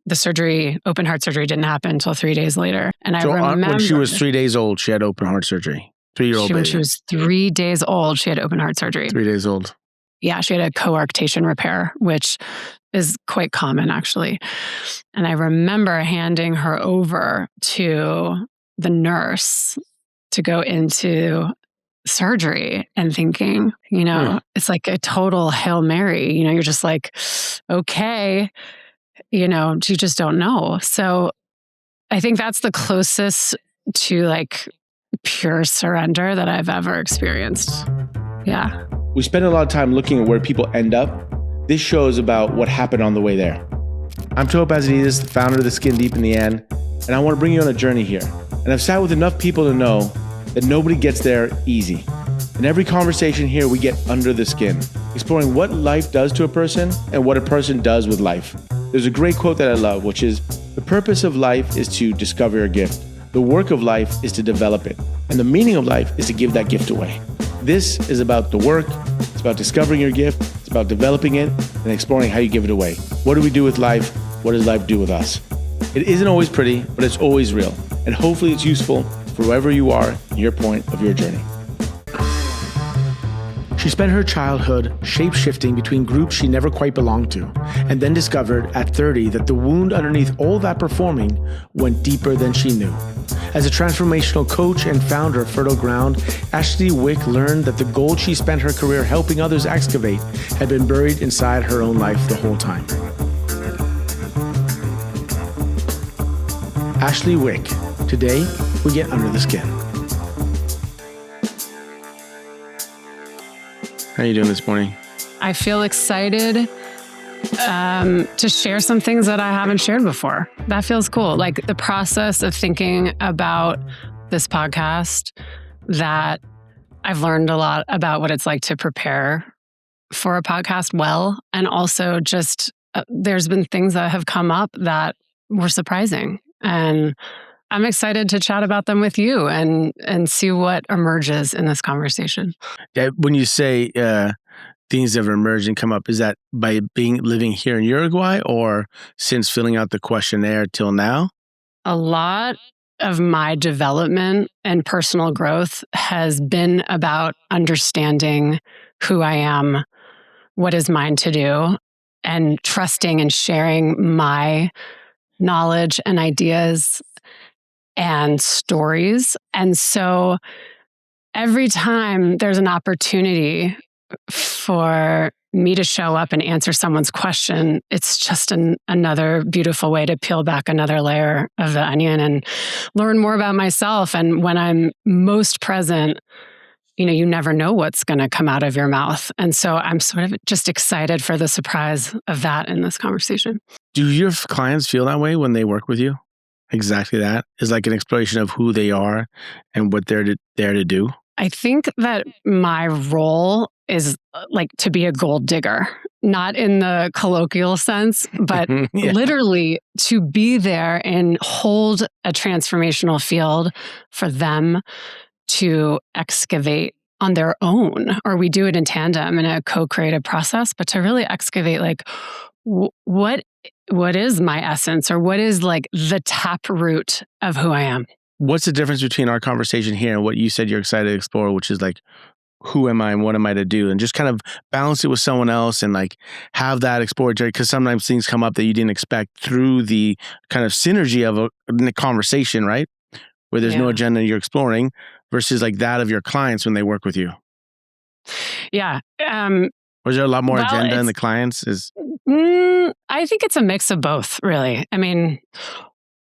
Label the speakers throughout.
Speaker 1: the surgery, open heart surgery, didn't happen until 3 days later. And
Speaker 2: So
Speaker 1: I remember
Speaker 2: when she was 3 days old, she had open heart surgery. 3-year-old baby.
Speaker 1: When she was 3 days old, she had open heart surgery.
Speaker 2: 3 days old.
Speaker 1: Yeah, she had a coarctation repair, which is quite common actually. And I remember handing her over to the nurse to go into surgery and thinking, it's like a total Hail Mary. You're just like, okay, you just don't know. So I think that's the closest to like pure surrender that I've ever experienced. Yeah.
Speaker 2: We spend a lot of time looking at where people end up. This show is about what happened on the way there. I'm Tope Azanidis, the founder of The Skin Deep in the End, and I want to bring you on a journey here. And I've sat with enough people to know that nobody gets there easy. In every conversation here, we get under the skin, exploring what life does to a person and what a person does with life. There's a great quote that I love, which is, the purpose of life is to discover your gift. The work of life is to develop it. And the meaning of life is to give that gift away. This is about the work, it's about discovering your gift, it's about developing it and exploring how you give it away. What do we do with life? What does life do with us? It isn't always pretty, but it's always real. And hopefully it's useful for wherever you are in your point of your journey. She spent her childhood shape-shifting between groups she never quite belonged to, and then discovered at 30 that the wound underneath all that performing went deeper than she knew. As a transformational coach and founder of Fertile Ground, Ashley Wick learned that the gold she spent her career helping others excavate had been buried inside her own life the whole time. Ashley Wick. Today, we get under the skin. How are you doing this morning?
Speaker 1: I feel excited to share some things that I haven't shared before. That feels cool. Like the process of thinking about this podcast, that I've learned a lot about what it's like to prepare for a podcast well. And also just there's been things that have come up that were surprising. And I'm excited to chat about them with you and see what emerges in this conversation.
Speaker 2: Yeah, when you say things that have emerged and come up, is that by living here in Uruguay or since filling out the questionnaire till now?
Speaker 1: A lot of my development and personal growth has been about understanding who I am, what is mine to do, and trusting and sharing my knowledge and ideas and stories. And so every time there's an opportunity for me to show up and answer someone's question, it's just another beautiful way to peel back another layer of the onion and learn more about myself. And when I'm most present, you never know what's going to come out of your mouth. And so I'm sort of just excited for the surprise of that in this conversation.
Speaker 2: Do your clients feel that way when they work with you? Exactly that? Is like an exploration of who they are and what they're there to do?
Speaker 1: I think that my role is like to be a gold digger, not in the colloquial sense, but literally to be there and hold a transformational field for them to excavate on their own, or we do it in tandem in a co-creative process, but to really excavate like what is my essence, or what is like the tap root of who I am.
Speaker 2: What's the difference between our conversation here and what you said you're excited to explore, which is like, who am I and what am I to do? And just kind of balance it with someone else and like have that exploratory, because sometimes things come up that you didn't expect through the kind of synergy of a conversation, right? Where there's no agenda you're exploring versus like that of your clients when they work with you.
Speaker 1: Yeah.
Speaker 2: Or is there a lot more agenda in the clients?
Speaker 1: I think it's a mix of both, really. I mean,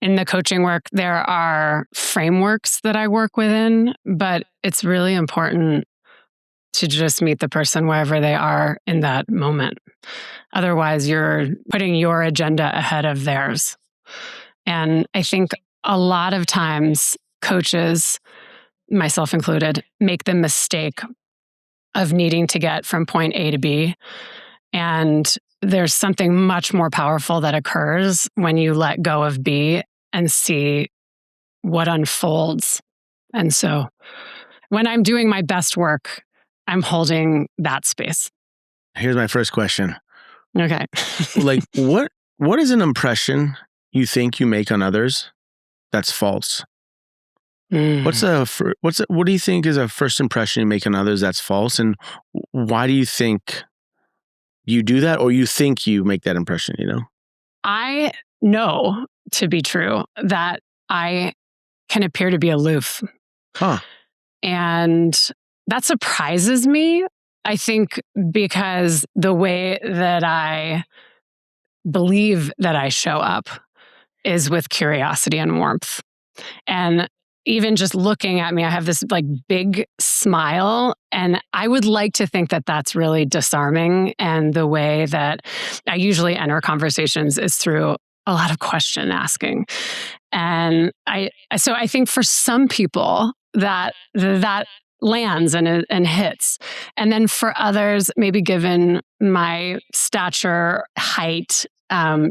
Speaker 1: in the coaching work, there are frameworks that I work within, but it's really important to just meet the person wherever they are in that moment. Otherwise, you're putting your agenda ahead of theirs. And I think a lot of times coaches, myself included, make the mistake of needing to get from point A to B. And there's something much more powerful that occurs when you let go of B and see what unfolds. And so when I'm doing my best work, I'm holding that space.
Speaker 2: Here's my first question.
Speaker 1: Okay.
Speaker 2: Like, what is an impression you think you make on others, that's false.
Speaker 1: Mm.
Speaker 2: What do you think is a first impression you make on others that's false, and why do you think you do that, or you think you make that impression?
Speaker 1: I know to be true that I can appear to be aloof.
Speaker 2: Huh?
Speaker 1: And that surprises me, I think, because the way that I believe that I show up is with curiosity and warmth. And even just looking at me, I have this like big smile. And I would like to think that that's really disarming. And the way that I usually enter conversations is through a lot of question asking. And so I think for some people that lands and hits. And then for others, maybe given my stature, height,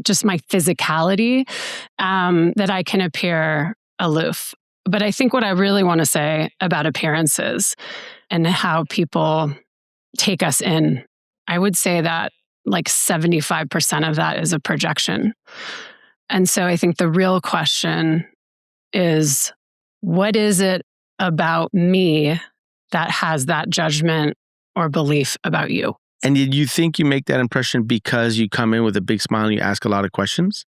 Speaker 1: just my physicality, that I can appear aloof. But I think what I really want to say about appearances and how people take us in, I would say that like 75% of that is a projection. And so I think the real question is, what is it about me that has that judgment or belief about you?
Speaker 2: And did you think you make that impression because you come in with a big smile and you ask a lot of questions?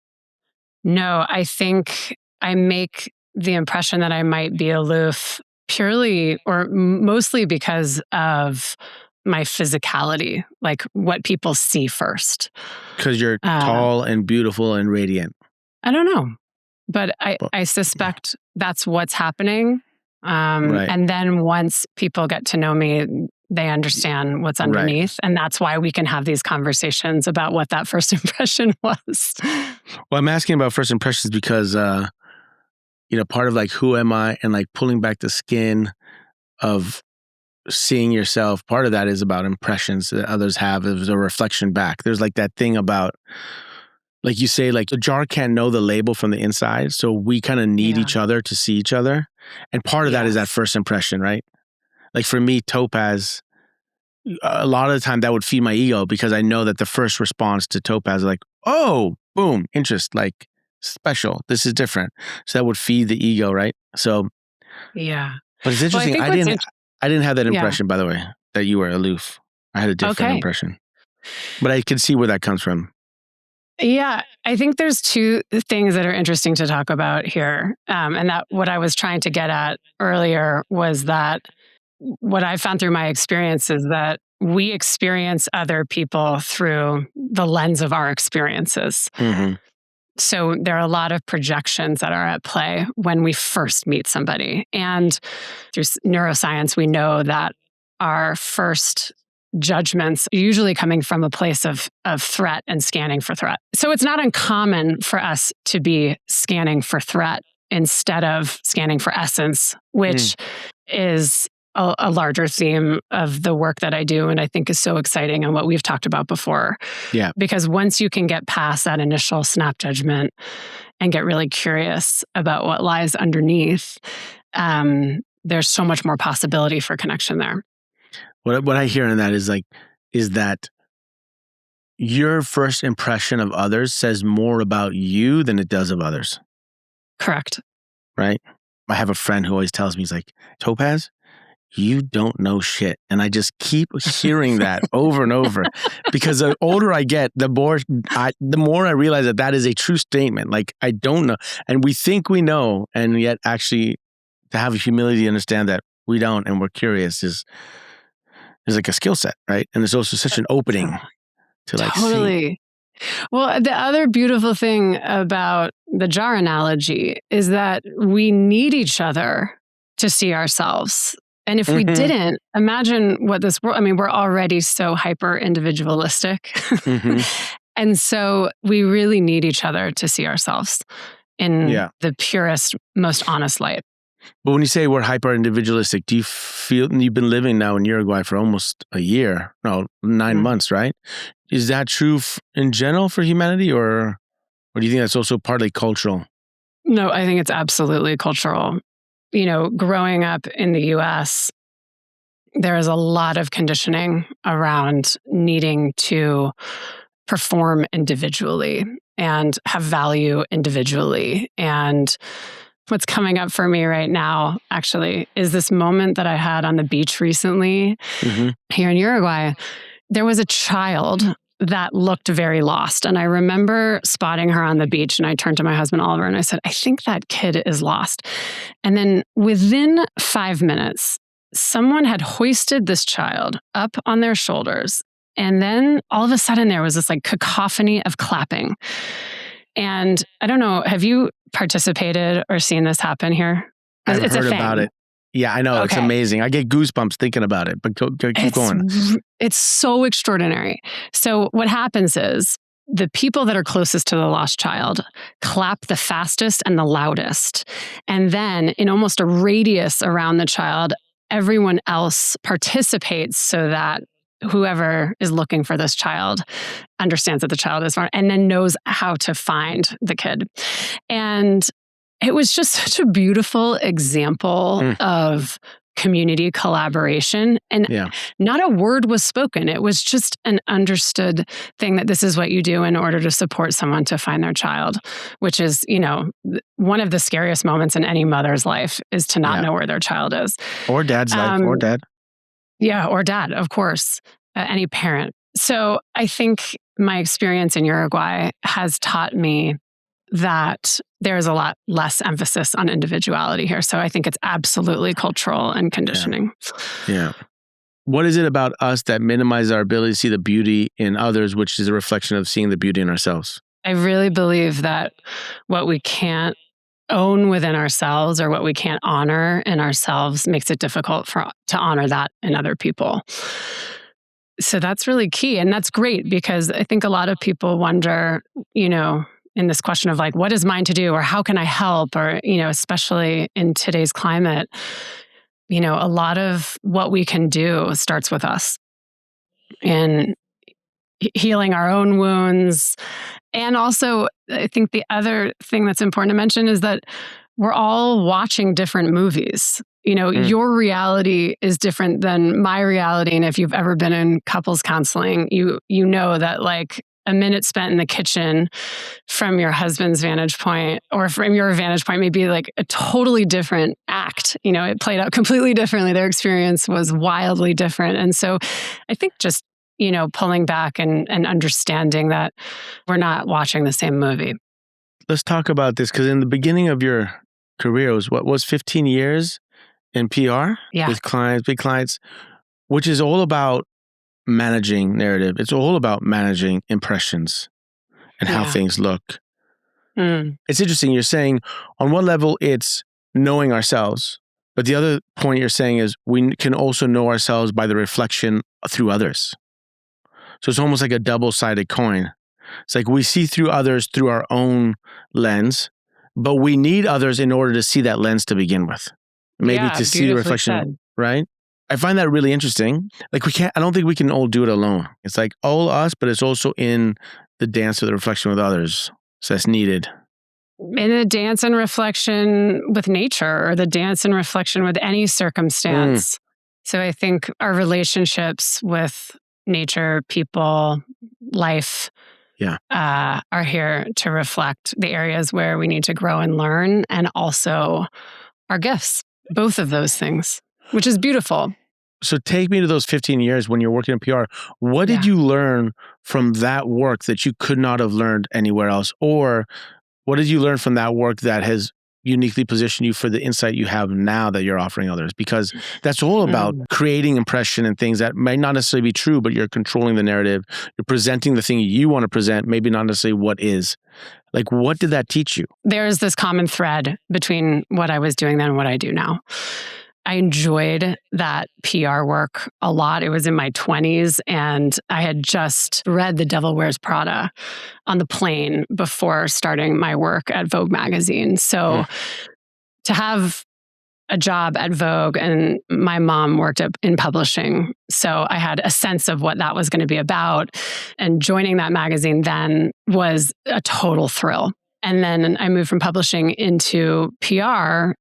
Speaker 1: No, I think I make the impression that I might be aloof purely or mostly because of my physicality, like what people see first.
Speaker 2: Because you're tall and beautiful and radiant.
Speaker 1: I don't know, but I suspect that's what's happening.
Speaker 2: Right.
Speaker 1: And then once people get to know me, they understand what's underneath. Right. And that's why we can have these conversations about what that first impression was.
Speaker 2: Well, I'm asking about first impressions because, part of like, who am I? And like pulling back the skin of seeing yourself, part of that is about impressions that others have as a reflection back. There's like that thing about, like you say, like the jar can't know the label from the inside. So we kind of need each other to see each other. And part of that is that first impression, right? Like for me, Topaz, a lot of the time that would feed my ego because I know that the first response to Topaz is like, oh, boom, interest, like special. This is different. So that would feed the ego, right? So,
Speaker 1: yeah.
Speaker 2: But it's interesting.
Speaker 1: Well,
Speaker 2: I didn't have that impression, by the way, that you were aloof. I had a different impression. But I could see where that comes from.
Speaker 1: Yeah, I think there's two things that are interesting to talk about here. And that what I was trying to get at earlier was that what I found through my experience is that we experience other people through the lens of our experiences. Mm-hmm. So there are a lot of projections that are at play when we first meet somebody. And through neuroscience, we know that our first judgments are usually coming from a place of threat and scanning for threat. So it's not uncommon for us to be scanning for threat instead of scanning for essence, which is a larger theme of the work that I do and I think is so exciting and what we've talked about before. Yeah. Because once you can get past that initial snap judgment and get really curious about what lies underneath, there's so much more possibility for connection there.
Speaker 2: What I hear in that is that your first impression of others says more about you than it does of others.
Speaker 1: Correct.
Speaker 2: Right? I have a friend who always tells me, he's like, Topaz, you don't know shit. And I just keep hearing that over and over because the older I get, the more I realize that is a true statement. Like, I don't know. And we think we know. And yet actually to have humility to understand that we don't and we're curious is like a skill set, right? And there's also such an opening to like
Speaker 1: totally. See. Well, the other beautiful thing about the jar analogy is that we need each other to see ourselves. And if we didn't, imagine what this world, we're already so hyper individualistic. And so we really need each other to see ourselves in the purest, most honest light.
Speaker 2: But when you say we're hyper individualistic, do you feel, you've been living now in Uruguay for almost a year, 9 months, right? Is that true in general for humanity or do you think that's also partly cultural?
Speaker 1: No, I think it's absolutely cultural. Growing up in the US, there is a lot of conditioning around needing to perform individually. and have value individually. And what's coming up for me right now, actually, is this moment that I had on the beach recently here in Uruguay. There was a child that looked very lost. And I remember spotting her on the beach, and I turned to my husband, Oliver, and I said, I think that kid is lost. And then within 5 minutes, someone had hoisted this child up on their shoulders. And then all of a sudden there was this like cacophony of clapping. And I don't know, have you participated or seen this happen here?
Speaker 2: I've
Speaker 1: It's
Speaker 2: heard
Speaker 1: a thing.
Speaker 2: about it. Yeah, I know.
Speaker 1: Okay.
Speaker 2: It's amazing. I get goosebumps thinking about it, but keep going.
Speaker 1: It's so extraordinary. So what happens is the people that are closest to the lost child clap the fastest and the loudest. And then in almost a radius around the child, everyone else participates so that whoever is looking for this child understands that the child is found and then knows how to find the kid. And it was just such a beautiful example of community collaboration. And not a word was spoken. It was just an understood thing that this is what you do in order to support someone to find their child, which is, you know, one of the scariest moments in any mother's life is to not know where their child is.
Speaker 2: Or dad's life, or dad.
Speaker 1: Yeah, or dad, of course, any parent. So I think my experience in Uruguay has taught me that there's a lot less emphasis on individuality here. So I think it's absolutely cultural and conditioning.
Speaker 2: Yeah. What is it about us that minimizes our ability to see the beauty in others, which is a reflection of seeing the beauty in ourselves?
Speaker 1: I really believe that what we can't own within ourselves or what we can't honor in ourselves makes it difficult to honor that in other people. So that's really key. And that's great because I think a lot of people wonder, you know, in this question of like, what is mine to do or how can I help? Or, you know, especially in today's climate, you know, a lot of what we can do starts with us in healing our own wounds. And also, I think the other thing that's important to mention is that we're all watching different movies. You know, your reality is different than my reality. And if you've ever been in couples counseling, you know that like a minute spent in the kitchen from your husband's vantage point or from your vantage point may be like a totally different act. You know, it played out completely differently. Their experience was wildly different. And so I think just, you know, pulling back and understanding that we're not watching the same movie.
Speaker 2: Let's talk about this because in the beginning of your career was 15 years in PR with clients, big clients, which is all about managing narrative. It's all about managing impressions and how things look. It's interesting. You're saying on one level, it's knowing ourselves. But the other point you're saying is we can also know ourselves by the reflection through others. So it's almost like a double-sided coin. It's like we see through others through our own lens, but we need others in order to see that lens to begin with. Maybe to see the reflection, right? I find that really interesting. Like I don't think we can all do it alone. It's like all us, but it's also in the dance of the reflection with others. So that's needed.
Speaker 1: In the dance and reflection with nature or the dance and reflection with any circumstance. So I think our relationships with nature, people, life are here to reflect the areas where we need to grow and learn and also our gifts, both of those things, which is beautiful.
Speaker 2: So take me to those 15 years when you're working in PR. What did you learn from that work that you could not have learned anywhere else? Or what did you learn from that work that has uniquely positioned you for the insight you have now that you're offering others? Because that's all about creating impression and things that might not necessarily be true, but you're controlling the narrative. You're presenting the thing you want to present, maybe not necessarily what is. Like, what did that teach you?
Speaker 1: There's this common thread between what I was doing then and what I do now. I enjoyed that PR work a lot. It was in my 20s, and I had just read The Devil Wears Prada on the plane before starting my work at Vogue magazine. So to have a job at Vogue, and my mom worked in publishing, so I had a sense of what that was going to be about. And joining that magazine then was a total thrill. And then I moved from publishing into PR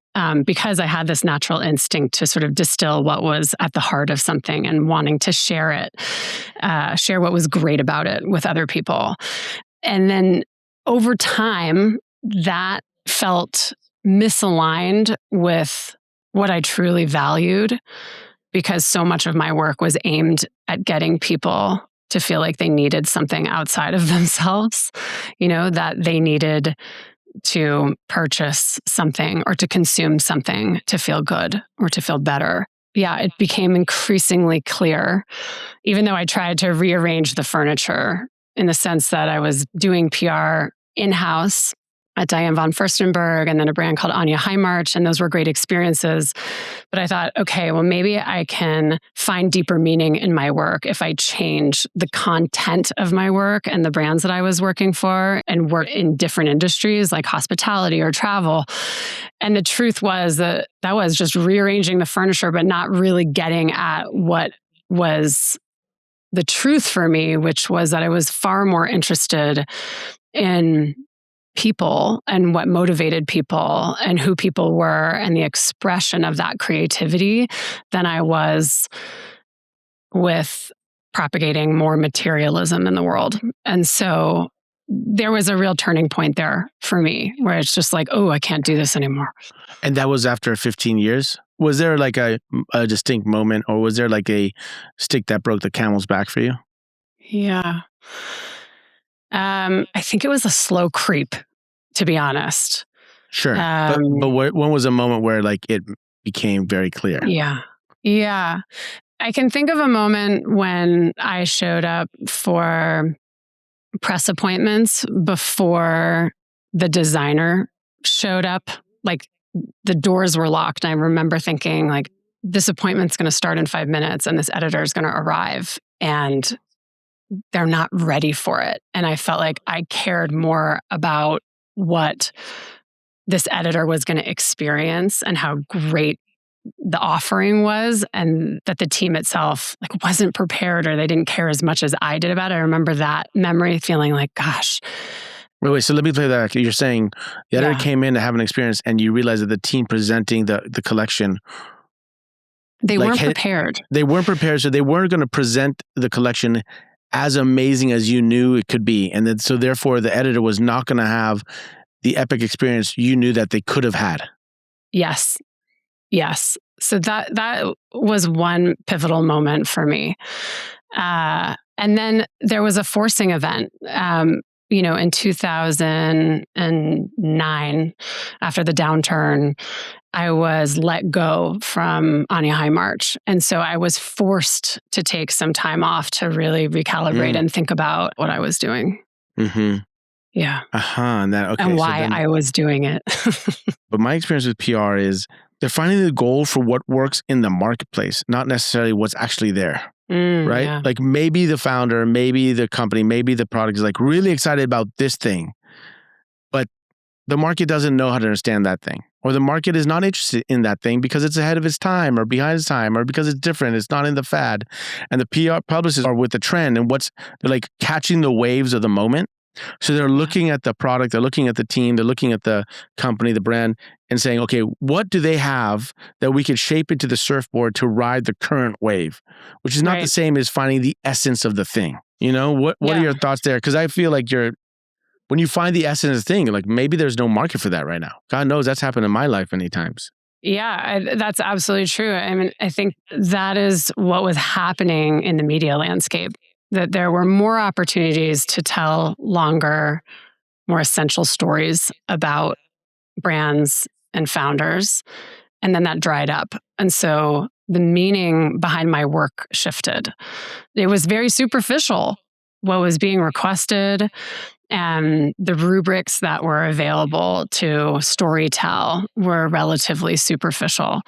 Speaker 1: because I had this natural instinct to sort of distill what was at the heart of something and wanting to share it, share what was great about it with other people. And then over time, that felt misaligned with what I truly valued, because so much of my work was aimed at getting people to feel like they needed something outside of themselves, that they needed to purchase something or to consume something to feel good or to feel better. Yeah, it became increasingly clear, even though I tried to rearrange the furniture in the sense that I was doing PR in-house at Diane von Furstenberg and then a brand called Anya Heimarch, and those were great experiences. But I thought, okay, well, maybe I can find deeper meaning in my work if I change the content of my work and the brands that I was working for and work in different industries like hospitality or travel. And the truth was that was just rearranging the furniture, but not really getting at what was the truth for me, which was that I was far more interested in people and what motivated people and who people were and the expression of that creativity than I was with propagating more materialism in the world. And so there was a real turning point there for me where it's just like, oh, I can't do this anymore.
Speaker 2: And that was after 15 years? Was there like a distinct moment, or was there like a stick that broke the camel's back for you?
Speaker 1: Yeah. I think it was a slow creep, to be honest.
Speaker 2: Sure. But when was a moment where like it became very clear?
Speaker 1: Yeah. I can think of a moment when I showed up for press appointments before the designer showed up. Like the doors were locked. And I remember thinking like, this appointment's going to start in 5 minutes and this editor is going to arrive and they're not ready for it. And I felt like I cared more about what this editor was going to experience and how great the offering was, and that the team itself like wasn't prepared or they didn't care as much as I did about it. I remember that memory feeling like, gosh.
Speaker 2: Wait, so let me play that. You're saying the editor came in to have an experience and you realized that the team presenting the collection,
Speaker 1: they weren't prepared.
Speaker 2: They weren't prepared, so they weren't going to present the collection as amazing as you knew it could be. And then so therefore the editor was not going to have the epic experience you knew that they could have had.
Speaker 1: Yes. So that was one pivotal moment for me. And then there was a forcing event, in 2009, after the downturn, I was let go from Anya Heimarch. And so I was forced to take some time off to really recalibrate and think about what I was doing.
Speaker 2: Mm-hmm.
Speaker 1: Yeah.
Speaker 2: And
Speaker 1: why I was doing it.
Speaker 2: But my experience with PR is defining the goal for what works in the marketplace, not necessarily what's actually there. Right?
Speaker 1: Yeah.
Speaker 2: Like maybe the founder, maybe the company, maybe the product is like really excited about this thing, but the market doesn't know how to understand that thing. Or the market is not interested in that thing because it's ahead of its time or behind its time or because it's different. It's not in the fad. And the PR publicists are with the trend and they're like catching the waves of the moment. So they're looking at the product, they're looking at the team, they're looking at the company, the brand, and saying, okay, what do they have that we could shape into the surfboard to ride the current wave? Which is not the same as finding the essence of the thing. What are your thoughts there? Because I feel like when you find the essence of the thing, like maybe there's no market for that right now. God knows that's happened in my life many times.
Speaker 1: Yeah, that's absolutely true. I mean, I think that is what was happening in the media landscape, that there were more opportunities to tell longer, more essential stories about brands and founders. And then that dried up. And so the meaning behind my work shifted. It was very superficial, what was being requested, and the rubrics that were available to storytell were relatively superficial.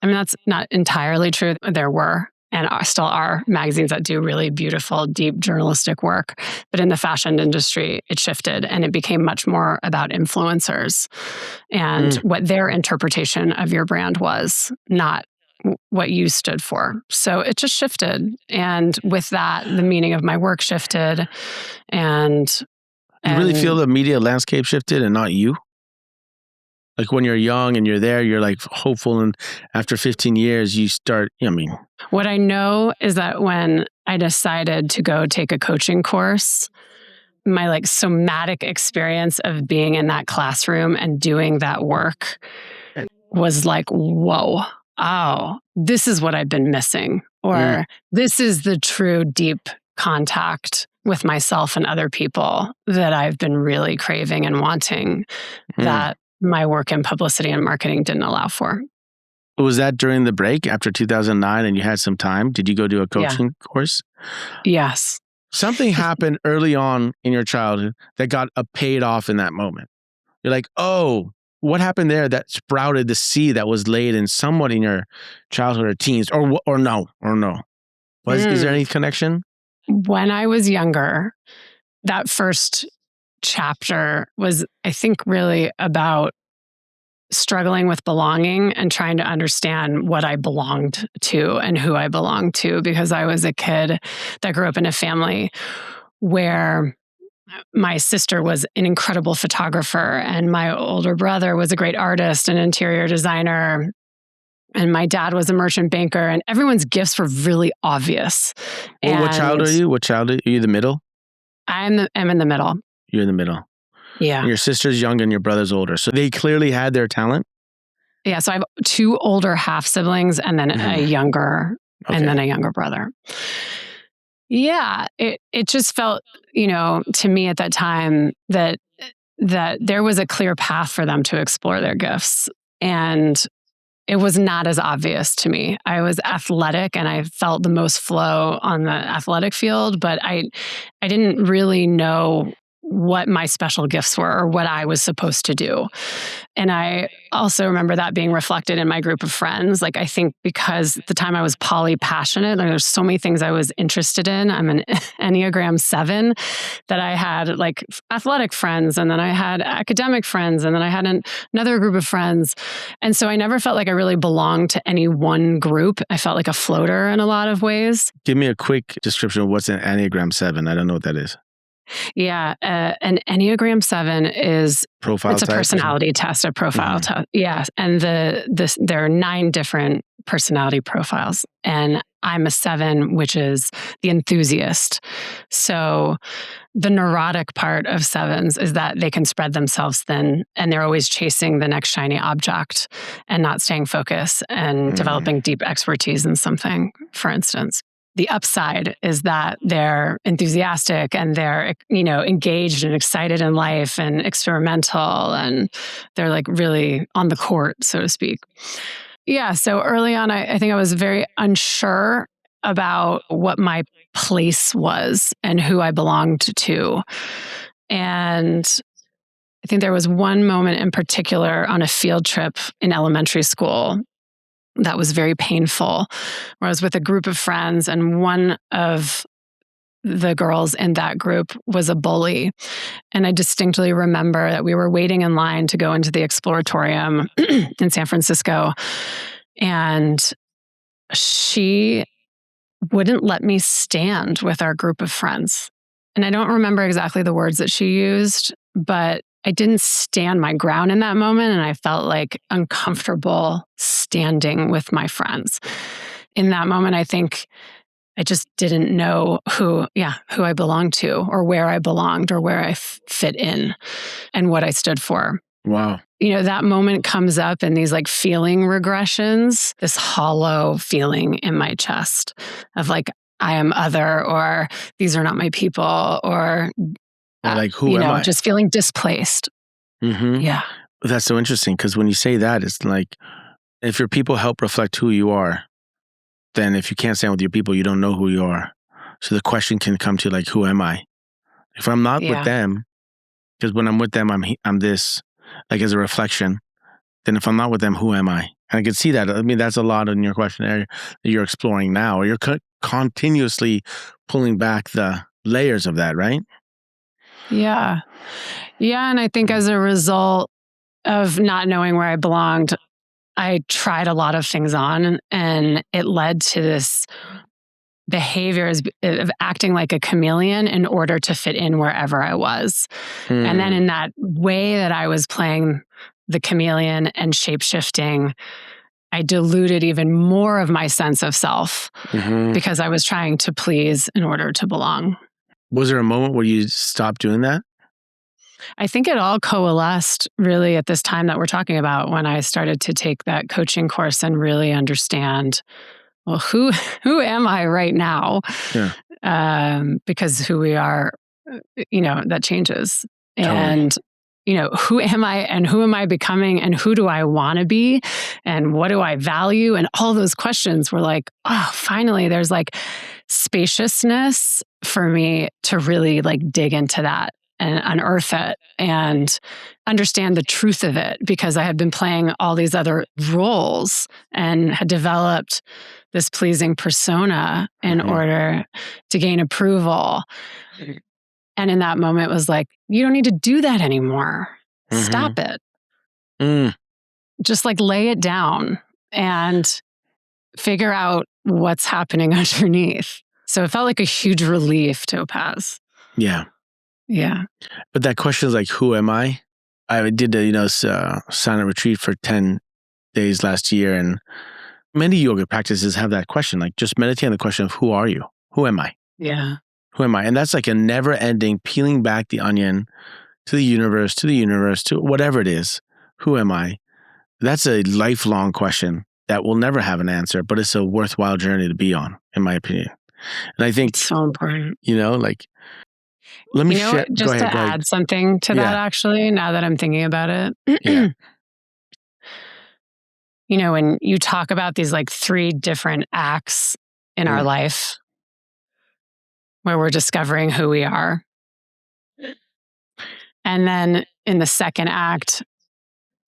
Speaker 1: I mean, that's not entirely true. There were and still are magazines that do really beautiful, deep journalistic work. But in the fashion industry, it shifted and it became much more about influencers and what their interpretation of your brand was, not what you stood for. So it just shifted. And with that, the meaning of my work shifted. And
Speaker 2: you really feel the media landscape shifted and not you? Like when you're young and you're there, you're like hopeful. And after 15 years, you start,
Speaker 1: What I know is that when I decided to go take a coaching course, my like somatic experience of being in that classroom and doing that work was like, whoa, oh, this is what I've been missing. Or this is the true deep contact with myself and other people that I've been really craving and wanting that my work in publicity and marketing didn't allow for.
Speaker 2: Was that during the break after 2009 and you had some time? Did you go do a coaching course?
Speaker 1: Yes.
Speaker 2: Something happened early on in your childhood that got paid off in that moment. You're like, oh, what happened there that sprouted the seed that was laid in somewhat in your childhood or teens or no. Is there any connection?
Speaker 1: When I was younger, that first chapter was, I think, really about struggling with belonging and trying to understand what I belonged to and who I belonged to, because I was a kid that grew up in a family where my sister was an incredible photographer and my older brother was a great artist and interior designer. And my dad was a merchant banker, and everyone's gifts were really obvious.
Speaker 2: Well, what child are you? Are you the middle?
Speaker 1: I'm in the middle.
Speaker 2: You're in the middle.
Speaker 1: Yeah.
Speaker 2: And your sister's young and your brother's older. So they clearly had their talent?
Speaker 1: Yeah. So I have 2 older half siblings and then a younger, and then a younger brother. Yeah. It just felt, to me at that time that there was a clear path for them to explore their gifts. And it was not as obvious to me. I was athletic and I felt the most flow on the athletic field, but I didn't really know what my special gifts were or what I was supposed to do. And I also remember that being reflected in my group of friends. Like, I think because at the time I was poly-passionate, there's so many things I was interested in. I'm an Enneagram 7, that I had like athletic friends, and then I had academic friends, and then I had another group of friends. And so I never felt like I really belonged to any one group. I felt like a floater in a lot of ways.
Speaker 2: Give me a quick description of what's an Enneagram 7. I don't know what that is.
Speaker 1: Yeah, an Enneagram 7 is
Speaker 2: profile.
Speaker 1: It's a personality test, a profile test. Yeah, and there are 9 different personality profiles, and I'm a 7, which is the enthusiast. So the neurotic part of 7s is that they can spread themselves thin, and they're always chasing the next shiny object and not staying focused and developing deep expertise in something, for instance. The upside is that they're enthusiastic and they're, engaged and excited in life and experimental, and they're like really on the court, so to speak. Yeah. So early on, I think I was very unsure about what my place was and who I belonged to. And I think there was one moment in particular on a field trip in elementary school that was very painful, where I was with a group of friends, and one of the girls in that group was a bully. And I distinctly remember that we were waiting in line to go into the Exploratorium in San Francisco, and she wouldn't let me stand with our group of friends. And I don't remember exactly the words that she used, but I didn't stand my ground in that moment, and I felt like uncomfortable standing with my friends. In that moment, I think I just didn't know who I belonged to, or where I belonged, or where I fit in, and what I stood for.
Speaker 2: Wow.
Speaker 1: That moment comes up in these like feeling regressions, this hollow feeling in my chest of like, I am other, or these are not my people, or
Speaker 2: like, who am I?
Speaker 1: Just feeling displaced.
Speaker 2: Mm-hmm.
Speaker 1: Yeah.
Speaker 2: That's so interesting, because when you say that, it's like, if your people help reflect who you are, then if you can't stand with your people, you don't know who you are. So the question can come to like, who am I? If I'm not with them, because when I'm with them, I'm this, like as a reflection. Then if I'm not with them, who am I? And I can see that. I mean, that's a lot in your questionnaire that you're exploring now, or you're continuously pulling back the layers of that, right?
Speaker 1: Yeah. Yeah. And I think as a result of not knowing where I belonged, I tried a lot of things on, and it led to this behavior of acting like a chameleon in order to fit in wherever I was. And then in that way that I was playing the chameleon and shapeshifting, I diluted even more of my sense of self because I was trying to please in order to belong.
Speaker 2: Was there a moment where you stopped doing that?
Speaker 1: I think it all coalesced really at this time that we're talking about, when I started to take that coaching course and really understand, well, who am I right now?
Speaker 2: Yeah.
Speaker 1: Because who we are, that changes.
Speaker 2: Totally.
Speaker 1: And, who am I and who am I becoming and who do I want to be and what do I value? And all those questions were like, oh, finally, there's like spaciousness for me to really like dig into that and unearth it and understand the truth of it, because I had been playing all these other roles and had developed this pleasing persona in order to gain approval. And in that moment was like, you don't need to do that anymore. Stop it. Just like lay it down and figure out what's happening underneath. So it felt like a huge relief, Topaz.
Speaker 2: Yeah.
Speaker 1: Yeah.
Speaker 2: But that question is like, who am I? I did a silent retreat for 10 days last year, and many yoga practices have that question, like just meditate on the question of who are you? Who am I?
Speaker 1: Yeah.
Speaker 2: Who am I? And that's like a never ending peeling back the onion to the universe, to whatever it is. Who am I? That's a lifelong question that will never have an answer, but it's a worthwhile journey to be on, in my opinion. And I think
Speaker 1: it's so important.
Speaker 2: Let me share.
Speaker 1: Just
Speaker 2: Go ahead.
Speaker 1: add something to that, actually, now that I'm thinking about it.
Speaker 2: Yeah.
Speaker 1: When you talk about these like 3 different acts in our life where we're discovering who we are. And then in the second act,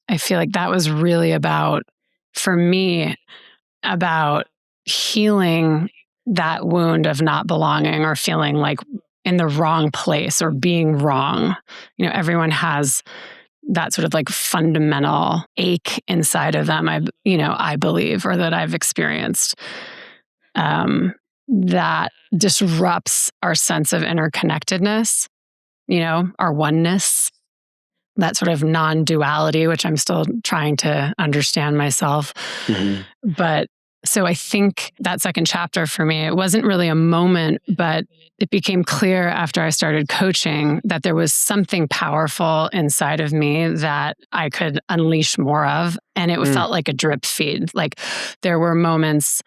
Speaker 1: I feel like that was really for me, about healing that wound of not belonging or feeling like in the wrong place or being wrong. Everyone has that sort of like fundamental ache inside of them, I believe, or that I've experienced, that disrupts our sense of interconnectedness, our oneness, that sort of non-duality, which I'm still trying to understand myself. But so I think that second chapter for me, it wasn't really a moment, but it became clear after I started coaching that there was something powerful inside of me that I could unleash more of. And it felt like a drip feed. Like there were moments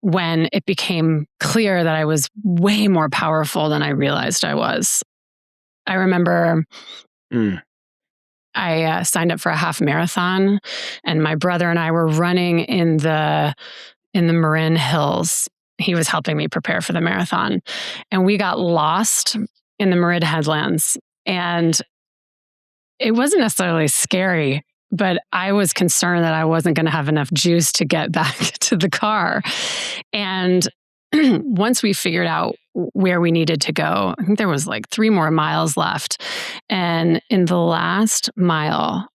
Speaker 1: when it became clear that I was way more powerful than I realized I was. I remember I signed up for a half marathon, and my brother and I were running in the Marin Hills. He was helping me prepare for the marathon, and we got lost in the Marin Headlands. And it wasn't necessarily scary, but I was concerned that I wasn't going to have enough juice to get back to the car. And once we figured out where we needed to go, I think there was like 3 more miles left. And in the last mile,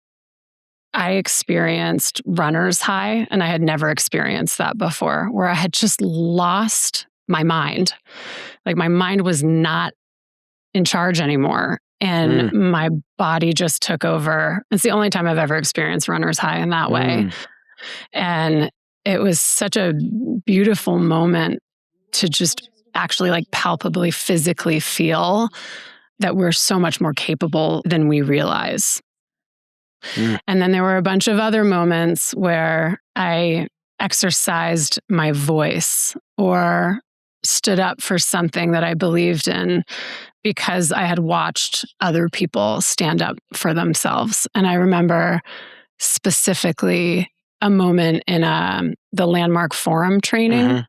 Speaker 1: I experienced runner's high, and I had never experienced that before, where I had just lost my mind. Like my mind was not in charge anymore. And my body just took over. It's the only time I've ever experienced runner's high in that way. And it was such a beautiful moment to just actually like palpably, physically feel that we're so much more capable than we realize. And then there were a bunch of other moments where I exercised my voice or stood up for something that I believed in because I had watched other people stand up for themselves. And I remember specifically a moment in the Landmark Forum training.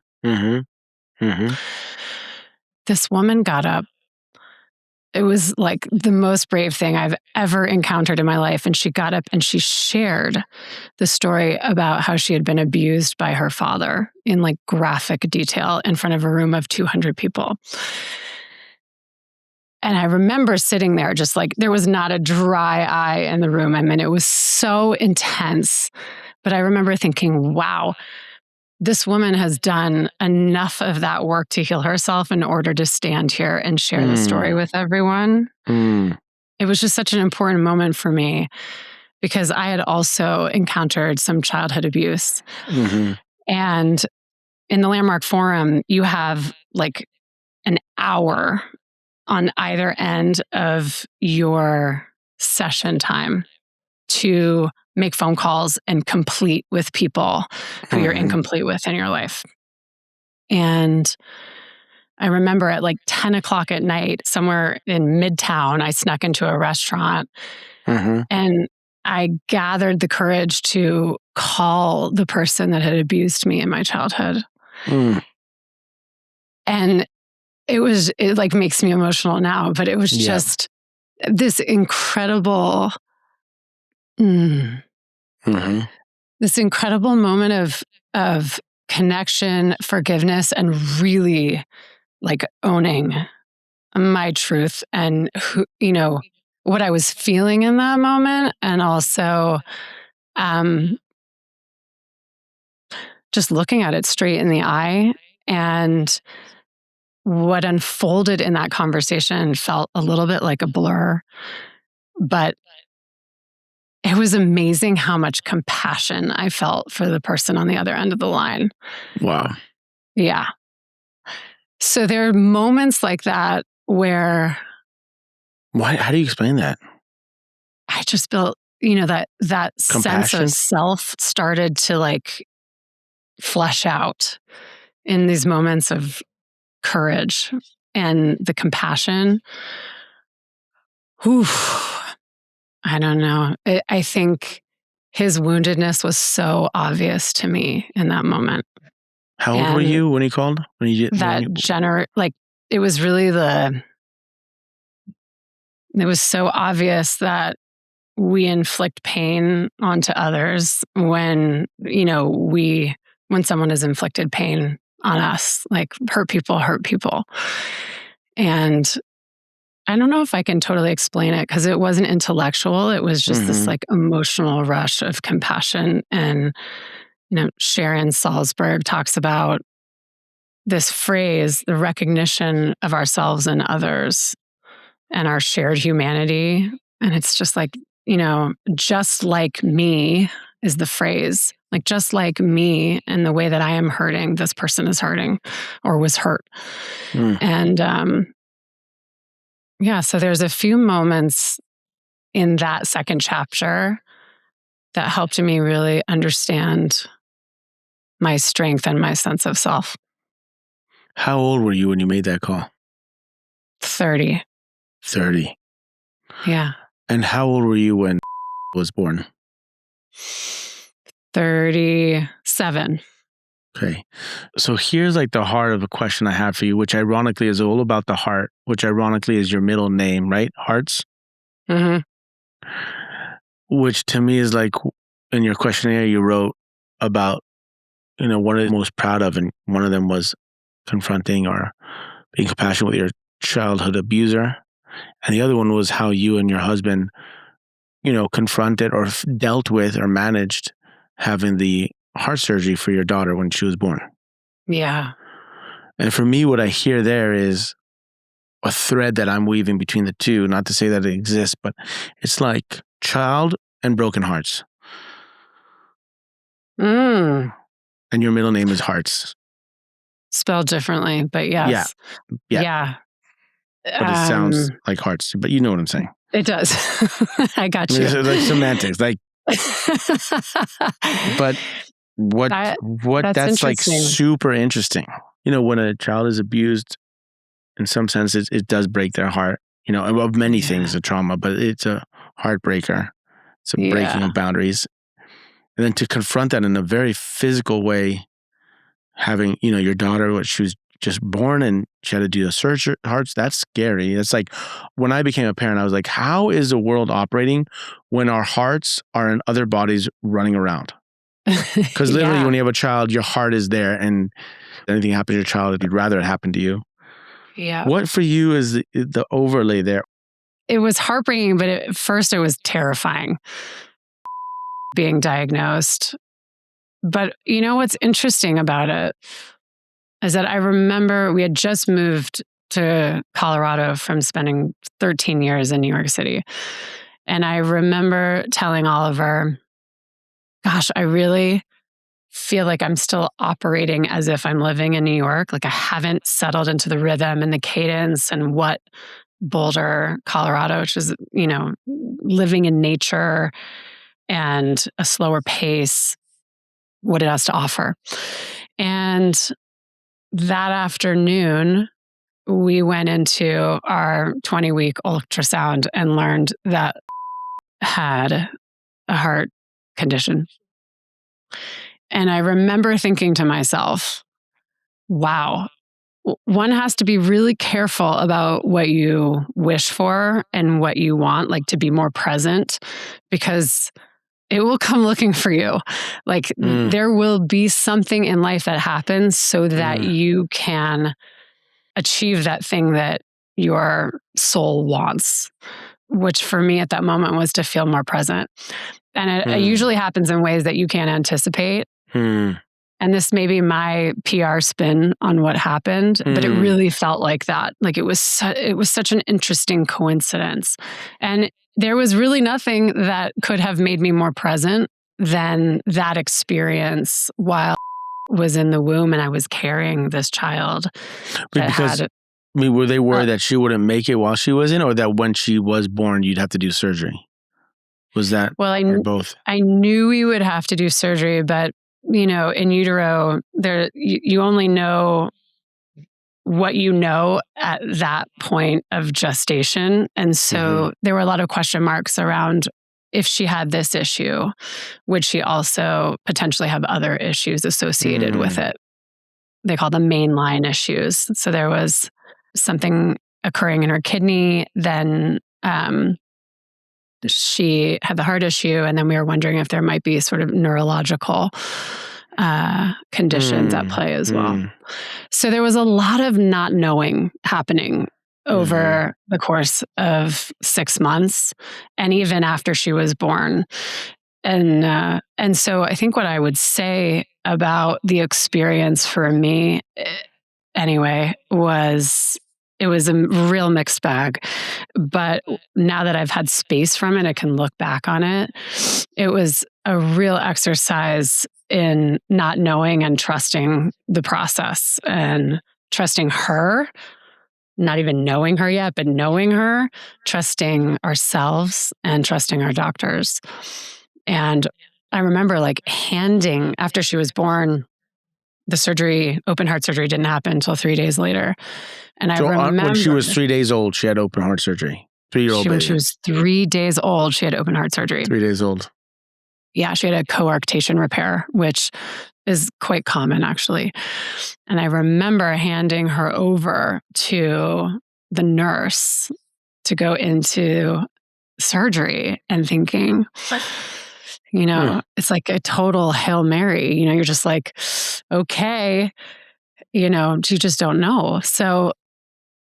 Speaker 1: This woman got up. It was like the most brave thing I've ever encountered in my life. And she got up and she shared the story about how she had been abused by her father in like graphic detail in front of a room of 200 people. And I remember sitting there just like there was not a dry eye in the room. I mean, it was so intense. But I remember thinking, wow, this woman has done enough of that work to heal herself in order to stand here and share the story with everyone. It was just such an important moment for me because I had also encountered some childhood abuse. And in the Landmark Forum, you have like an hour on either end of your session time to make phone calls and complete with people who you're incomplete with in your life. And I remember at like 10 o'clock at night, somewhere in Midtown, I snuck into a restaurant and I gathered the courage to call the person that had abused me in my childhood. And it like makes me emotional now, but it was just this incredible, this incredible moment of connection, forgiveness, and really like owning my truth and who, what I was feeling in that moment. And also, just looking at it straight in the eye. And what unfolded in that conversation felt a little bit like a blur, but it was amazing how much compassion I felt for the person on the other end of the line.
Speaker 2: Wow.
Speaker 1: Yeah. So there are moments like that where...
Speaker 2: Why? How do you explain that?
Speaker 1: I just felt, that sense of self started to like flesh out in these moments of courage and the compassion. I don't know. I think his woundedness was so obvious to me in that moment.
Speaker 2: How old were you when he called?
Speaker 1: It was really it was so obvious that we inflict pain onto others when someone has inflicted pain on us, like hurt people. And I don't know if I can totally explain it because it wasn't intellectual. It was just this like emotional rush of compassion. And, Sharon Salzberg talks about this phrase, the recognition of ourselves and others and our shared humanity. And it's just like, just like me is the phrase. Like, just like me and the way that I am hurting, this person is hurting or was hurt. And so there's a few moments in that second chapter that helped me really understand my strength and my sense of self.
Speaker 2: How old were you when you made that call?
Speaker 1: 30.
Speaker 2: 30.
Speaker 1: Yeah.
Speaker 2: And how old were you when was born?
Speaker 1: 37.
Speaker 2: Okay. So here's like the heart of a question I have for you, which ironically is all about the heart, which ironically is your middle name, right? Hearts? Which to me is like in your questionnaire you wrote about, one of the most proud of, and one of them was confronting or being compassionate with your childhood abuser. And the other one was how you and your husband, confronted or dealt with or managed having the heart surgery for your daughter when she was born.
Speaker 1: Yeah.
Speaker 2: And for me, what I hear there is a thread that I'm weaving between the two, not to say that it exists, but it's like child and broken hearts. And your middle name is Hearts.
Speaker 1: Spelled differently, but yes.
Speaker 2: Yeah. But it sounds like hearts, but you know what I'm saying.
Speaker 1: It does. I got you.
Speaker 2: It's like semantics, like. But that's like super interesting. When a child is abused, in some sense, it does break their heart. Of many things, a trauma, but it's a heartbreaker. It's a breaking of boundaries. And then to confront that in a very physical way, having, your daughter, she was just born and she had to do a surgery, hearts, that's scary. It's like when I became a parent, I was like, how is the world operating when our hearts are in other bodies running around? Because literally when you have a child, your heart is there, and anything happens to your child, you'd rather it happen to you.
Speaker 1: Yeah.
Speaker 2: What for you is the overlay there?
Speaker 1: It was heartbreaking, but at first it was terrifying being diagnosed. But what's interesting about it is that I remember we had just moved to Colorado from spending 13 years in New York City. And I remember telling Oliver, gosh, I really feel like I'm still operating as if I'm living in New York. Like I haven't settled into the rhythm and the cadence and what Boulder, Colorado, which is, living in nature and a slower pace, what it has to offer. And that afternoon, we went into our 20-week ultrasound and learned that had a heart condition. And I remember thinking to myself, wow, one has to be really careful about what you wish for and what you want, like to be more present, because it will come looking for you. Like there will be something in life that happens so that you can achieve that thing that your soul wants, which for me at that moment was to feel more present. And it usually happens in ways that you can't anticipate. And this may be my PR spin on what happened, but it really felt like that. Like it was such an interesting coincidence. And there was really nothing that could have made me more present than that experience while I was in the womb and I was carrying this child.
Speaker 2: Were they worried that she wouldn't make it while she was in, or that when she was born, you'd have to do surgery? Was that or both?
Speaker 1: I knew we would have to do surgery, but in utero, you only know what you know at that point of gestation. And so there were a lot of question marks around if she had this issue, would she also potentially have other issues associated with it? They call them mainline issues. So there was something occurring in her kidney, then she had the heart issue, and then we were wondering if there might be sort of neurological conditions at play as well. So there was a lot of not knowing happening over the course of 6 months, and even after she was born. And so I think what I would say about the experience for me, anyway, was it was a real mixed bag. But now that I've had space from it, I can look back on it. It was a real exercise in not knowing and trusting the process and trusting her, not even knowing her yet, but knowing her, trusting ourselves and trusting our doctors. And I remember handing, after she was born, the surgery, open heart surgery didn't happen until 3 days later. And I remember
Speaker 2: when she was 3 days old, she had open heart surgery. 3-year-old baby.
Speaker 1: When she was 3 days old, she had open heart surgery.
Speaker 2: 3 days old.
Speaker 1: Yeah, she had a coarctation repair, which is quite common actually. And I remember handing her over to the nurse to go into surgery and thinking, it's like a total Hail Mary. You're just like, okay, you just don't know. So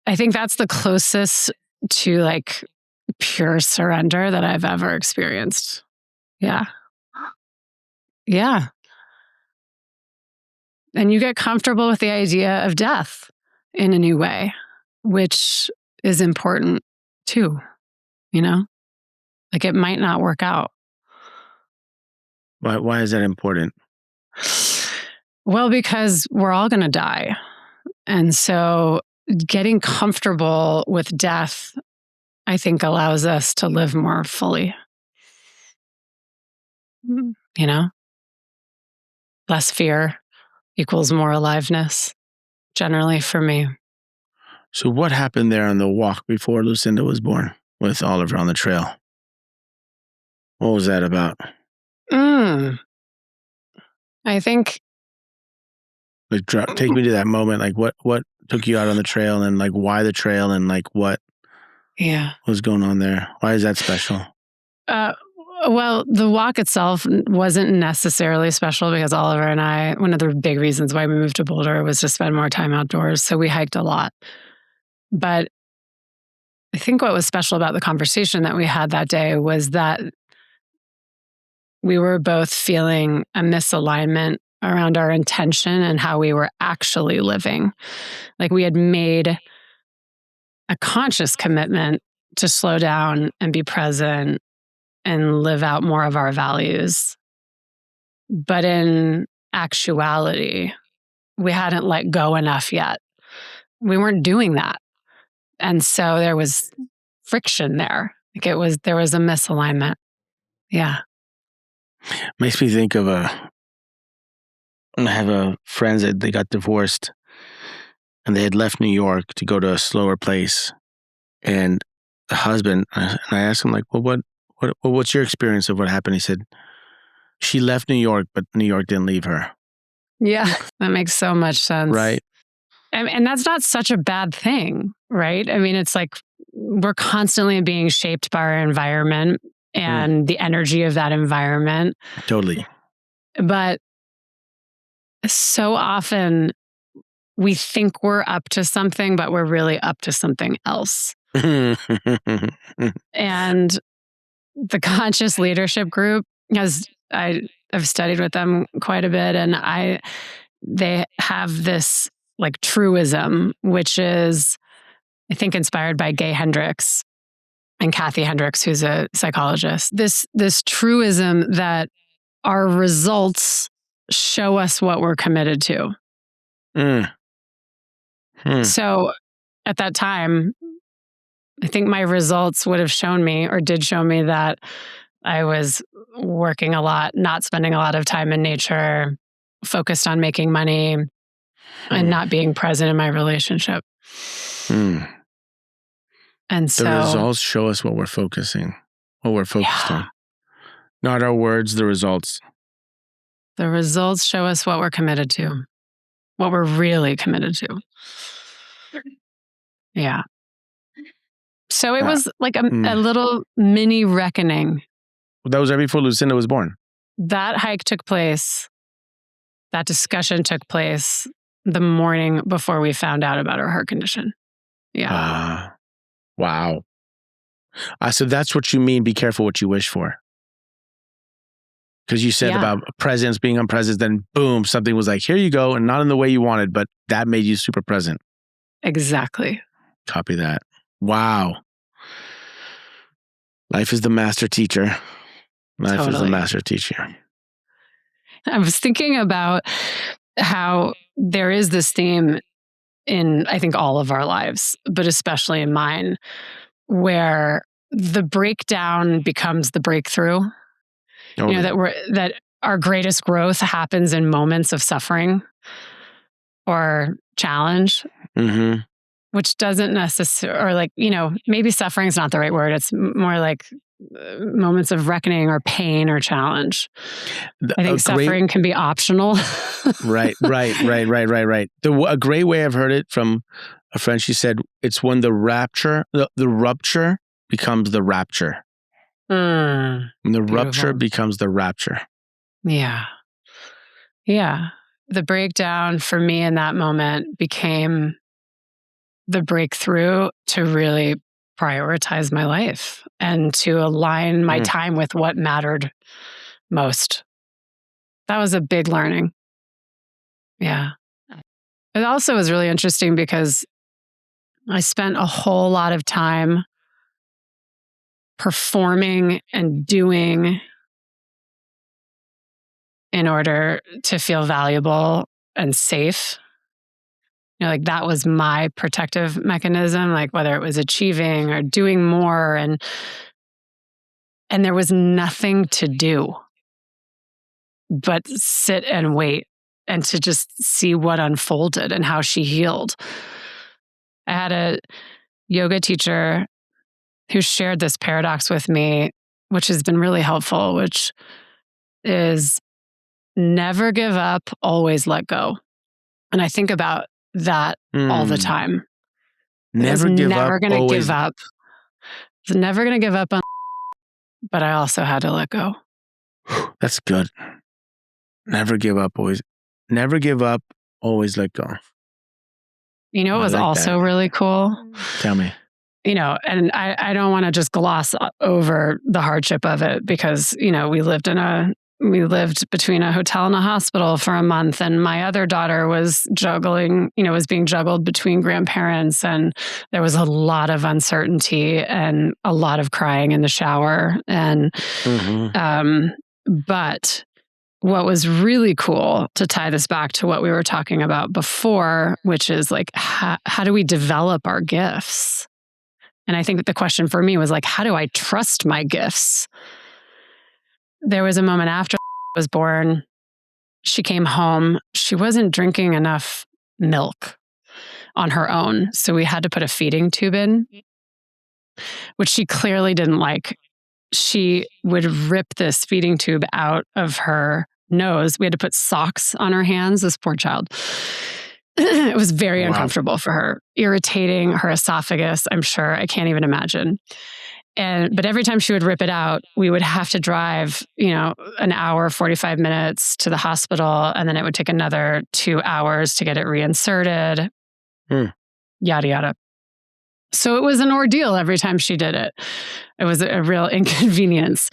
Speaker 1: I think that's the closest to pure surrender that I've ever experienced. Yeah. Yeah. And you get comfortable with the idea of death in a new way, which is important too, it might not work out.
Speaker 2: Why is that important?
Speaker 1: Well, because we're all going to die. And so getting comfortable with death, I think, allows us to live more fully. Less fear equals more aliveness, generally for me.
Speaker 2: So what happened there on the walk before Lucinda was born with Oliver on the trail? What was that about?
Speaker 1: I think...
Speaker 2: take me to that moment. What took you out on the trail, and why the trail, and what was going on there? Why is that special?
Speaker 1: Well, the walk itself wasn't necessarily special because Oliver and I, one of the big reasons why we moved to Boulder was to spend more time outdoors. So we hiked a lot. But I think what was special about the conversation that we had that day was that we were both feeling a misalignment around our intention and how we were actually living. We had made a conscious commitment to slow down and be present and live out more of our values. But in actuality, we hadn't let go enough yet. We weren't doing that. And so there was friction there. There was a misalignment. Yeah.
Speaker 3: Makes me think of I have friends that they got divorced and they had left New York to go to a slower place. And the husband, and I asked him, like, well, what's your experience of what happened? He said, she left New York, but New York didn't leave her.
Speaker 1: Yeah, that makes so much sense.
Speaker 3: Right.
Speaker 1: And that's not such a bad thing, right? I mean, it's like we're constantly being shaped by our environment and the energy of that environment.
Speaker 3: Totally.
Speaker 1: But so often we think we're up to something, but we're really up to something else. And the conscious leadership group I've studied with them quite a bit, and they have this like truism, which is, I think, inspired by Gay Hendricks and Kathy Hendricks, who's a psychologist. This truism that our results show us what we're committed to. So at that time, I think my results would have shown me, or did show me, that I was working a lot, not spending a lot of time in nature, focused on making money, and not being present in my relationship. And so
Speaker 3: the results show us what we're focused on. Not our words, the results.
Speaker 1: The results show us what we're committed to, what we're really committed to. Yeah. So it was like a little mini reckoning.
Speaker 3: That was right before Lucinda was born.
Speaker 1: That hike took place. That discussion took place the morning before we found out about her heart condition. Yeah.
Speaker 3: Wow. So that's what you mean, be careful what you wish for. Because you said about presence, being unpresent, then boom, something was like, here you go, and not in the way you wanted, but that made you super present.
Speaker 1: Exactly.
Speaker 3: Copy that. Wow. Life is the master teacher. Life is the master teacher.
Speaker 1: I was thinking about how there is this theme in, I think, all of our lives, but especially in mine, where the breakdown becomes the breakthrough.
Speaker 3: Totally.
Speaker 1: You know, that our greatest growth happens in moments of suffering or challenge, which doesn't necessarily, or like, you know, maybe suffering is not the right word. It's more like moments of reckoning or pain or challenge. I think suffering can be optional.
Speaker 3: Right. A great way I've heard it from a friend, she said, it's when the rupture becomes the rapture. When the rupture becomes the rapture.
Speaker 1: Yeah. Yeah. The breakdown for me in that moment became the breakthrough to really prioritize my life and to align my time with what mattered most. That was a big learning. Yeah. It also was really interesting because I spent a whole lot of time performing and doing in order to feel valuable and safe. You know, like that was my protective mechanism, like whether it was achieving or doing more, and there was nothing to do but sit and wait and to just see what unfolded and how she healed. I had a yoga teacher who shared this paradox with me, which has been really helpful, which is never give up, always let go. And I think about that all the time.
Speaker 3: Never give up, always.
Speaker 1: I was never going to give up on, but I also had to let go.
Speaker 3: That's good. Never give up, always. Never give up, always let go.
Speaker 1: You know, it was also really cool.
Speaker 3: Tell me.
Speaker 1: You know, and I don't want to just gloss over the hardship of it because, you know, we lived between a hotel and a hospital for a month, and my other daughter was being juggled between grandparents, and there was a lot of uncertainty and a lot of crying in the shower. And, but what was really cool, to tie this back to what we were talking about before, which is like, how do we develop our gifts? And I think that the question for me was like, how do I trust my gifts? There was a moment after was born, she came home. She wasn't drinking enough milk on her own. So we had to put a feeding tube in, which she clearly didn't like. She would rip this feeding tube out of her nose. We had to put socks on her hands, this poor child. It was very uncomfortable for her, irritating her esophagus, I'm sure. I can't even imagine. But every time she would rip it out, we would have to drive, an hour, 45 minutes to the hospital. And then it would take another 2 hours to get it reinserted, yada, yada. So it was an ordeal every time she did it. It was a real inconvenience.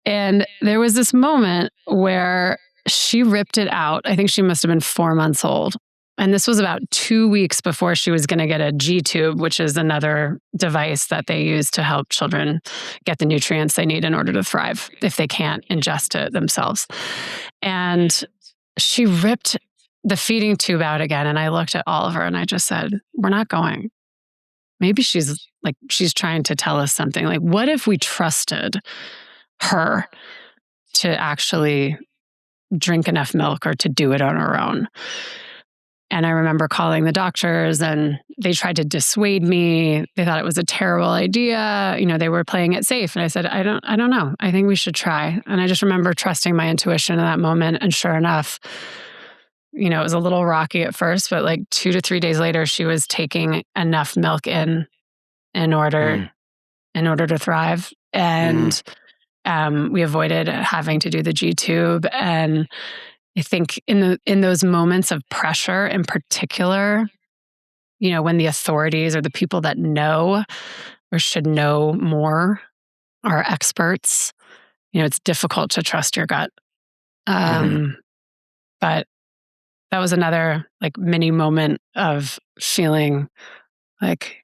Speaker 1: And there was this moment where she ripped it out. I think she must have been 4 months old. And this was about 2 weeks before she was going to get a G-tube, which is another device that they use to help children get the nutrients they need in order to thrive if they can't ingest it themselves. And she ripped the feeding tube out again. And I looked at Oliver and I just said, we're not going. Maybe she's trying to tell us something. Like, what if we trusted her to actually drink enough milk or to do it on her own? And I remember calling the doctors and they tried to dissuade me. They thought it was a terrible idea. They were playing it safe. And I said, I don't know. I think we should try. And I just remember trusting my intuition in that moment. And sure enough, it was a little rocky at first, but like 2 to 3 days later, she was taking enough milk in order to thrive. And we avoided having to do the G-tube. And I think in those moments of pressure in particular, when the authorities or the people that know or should know more are experts, it's difficult to trust your gut. But that was another like mini moment of feeling like,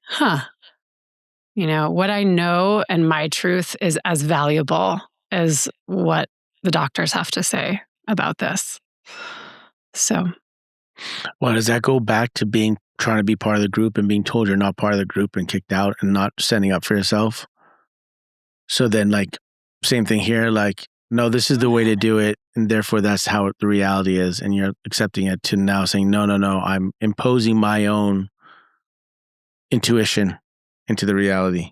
Speaker 1: what I know and my truth is as valuable as what the doctors have to say about this. So.
Speaker 3: Well, does that go back to trying to be part of the group and being told you're not part of the group and kicked out and not standing up for yourself? So then like, same thing here, like, no, this is the way to do it. And therefore that's how the reality is. And you're accepting it, to now saying, no, I'm imposing my own intuition into the reality.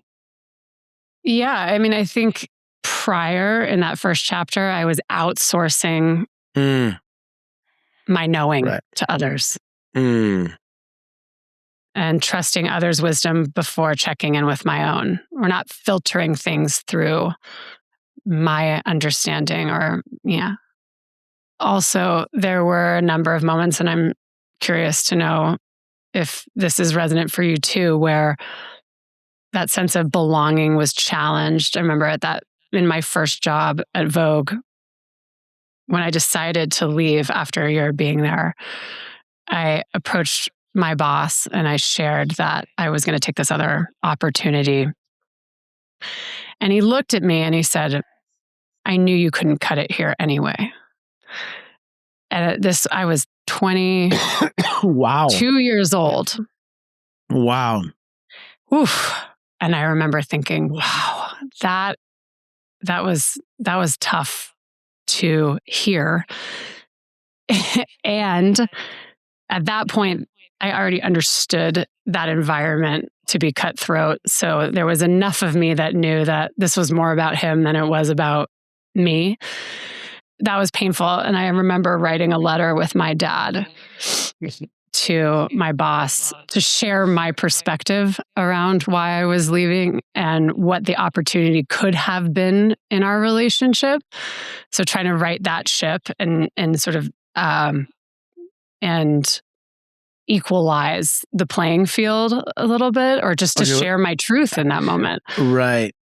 Speaker 1: Yeah. I mean, I think prior in that first chapter, I was outsourcing my knowing to others and trusting others' wisdom before checking in with my own. We're not filtering things through my understanding Also, there were a number of moments, and I'm curious to know if this is resonant for you too, where that sense of belonging was challenged. I remember in my first job at Vogue, when I decided to leave after a year of being there, I approached my boss and I shared that I was going to take this other opportunity. And he looked at me and he said, I knew you couldn't cut it here anyway. And I was 22 years old.
Speaker 3: Wow.
Speaker 1: Oof. And I remember thinking, wow, that was tough to hear. And at that point, I already understood that environment to be cutthroat. So there was enough of me that knew that this was more about him than it was about me. That was painful. And I remember writing a letter with my dad to my boss to share my perspective around why I was leaving and what the opportunity could have been in our relationship. So trying to right that ship and sort of and equalize the playing field a little bit, or just to share my truth in that moment.
Speaker 3: Right.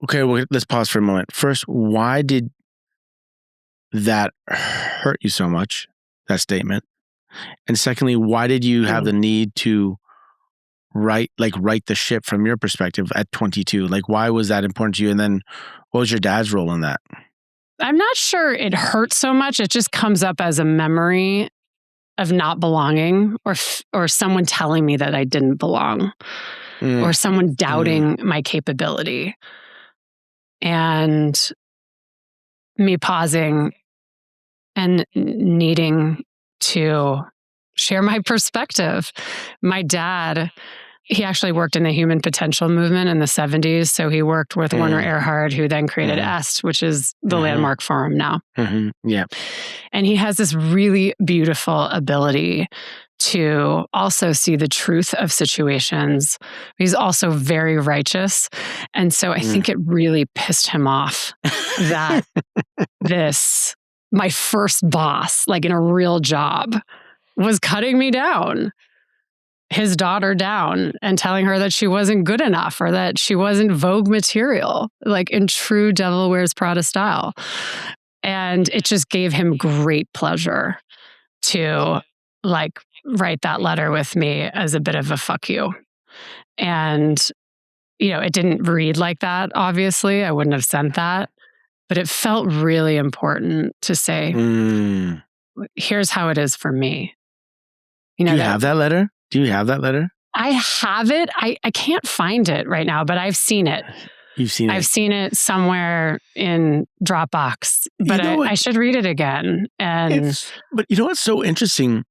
Speaker 3: Okay, well, let's pause for a moment. First, why did that hurt you so much, that statement? And secondly, why did you have the need to right the ship from your perspective at 22? Like, why was that important to you? And then what was your dad's role in that?
Speaker 1: I'm not sure it hurts so much. It just comes up as a memory of not belonging, or someone telling me that I didn't belong, or someone doubting my capability, and me pausing and needing to share my perspective. My dad, he actually worked in the human potential movement in the 70s. So he worked with Werner Erhard, who then created EST, which is the landmark forum now.
Speaker 3: Yeah.
Speaker 1: And he has this really beautiful ability to also see the truth of situations. He's also very righteous. And so I think it really pissed him off that my first boss, like in a real job, was cutting me down, his daughter down, and telling her that she wasn't good enough or that she wasn't Vogue material, like in true Devil Wears Prada style. And it just gave him great pleasure to like write that letter with me as a bit of a fuck you. And, it didn't read like that, obviously. I wouldn't have sent that. But it felt really important to say, here's how it is for me.
Speaker 3: Do you have that letter? Do you have that letter?
Speaker 1: I have it. I can't find it right now, but I've seen it.
Speaker 3: You've seen it?
Speaker 1: I've seen it somewhere in Dropbox, but I should read it again.
Speaker 3: But you know what's so interesting?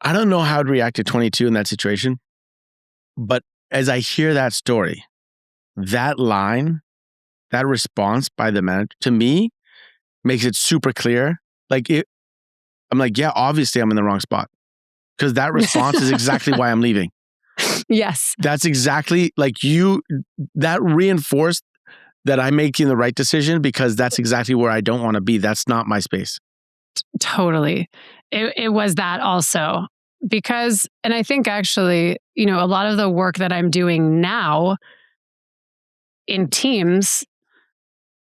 Speaker 3: I don't know how I'd react at 22 in that situation, but as I hear that story, that line, that response by the manager, to me, makes it super clear. I'm like, yeah, obviously I'm in the wrong spot. Because that response is exactly why I'm leaving.
Speaker 1: Yes.
Speaker 3: That's exactly that reinforced that I'm making the right decision, because that's exactly where I don't want to be. That's not my space.
Speaker 1: Totally. It was that also. Because, and I think actually, a lot of the work that I'm doing now in teams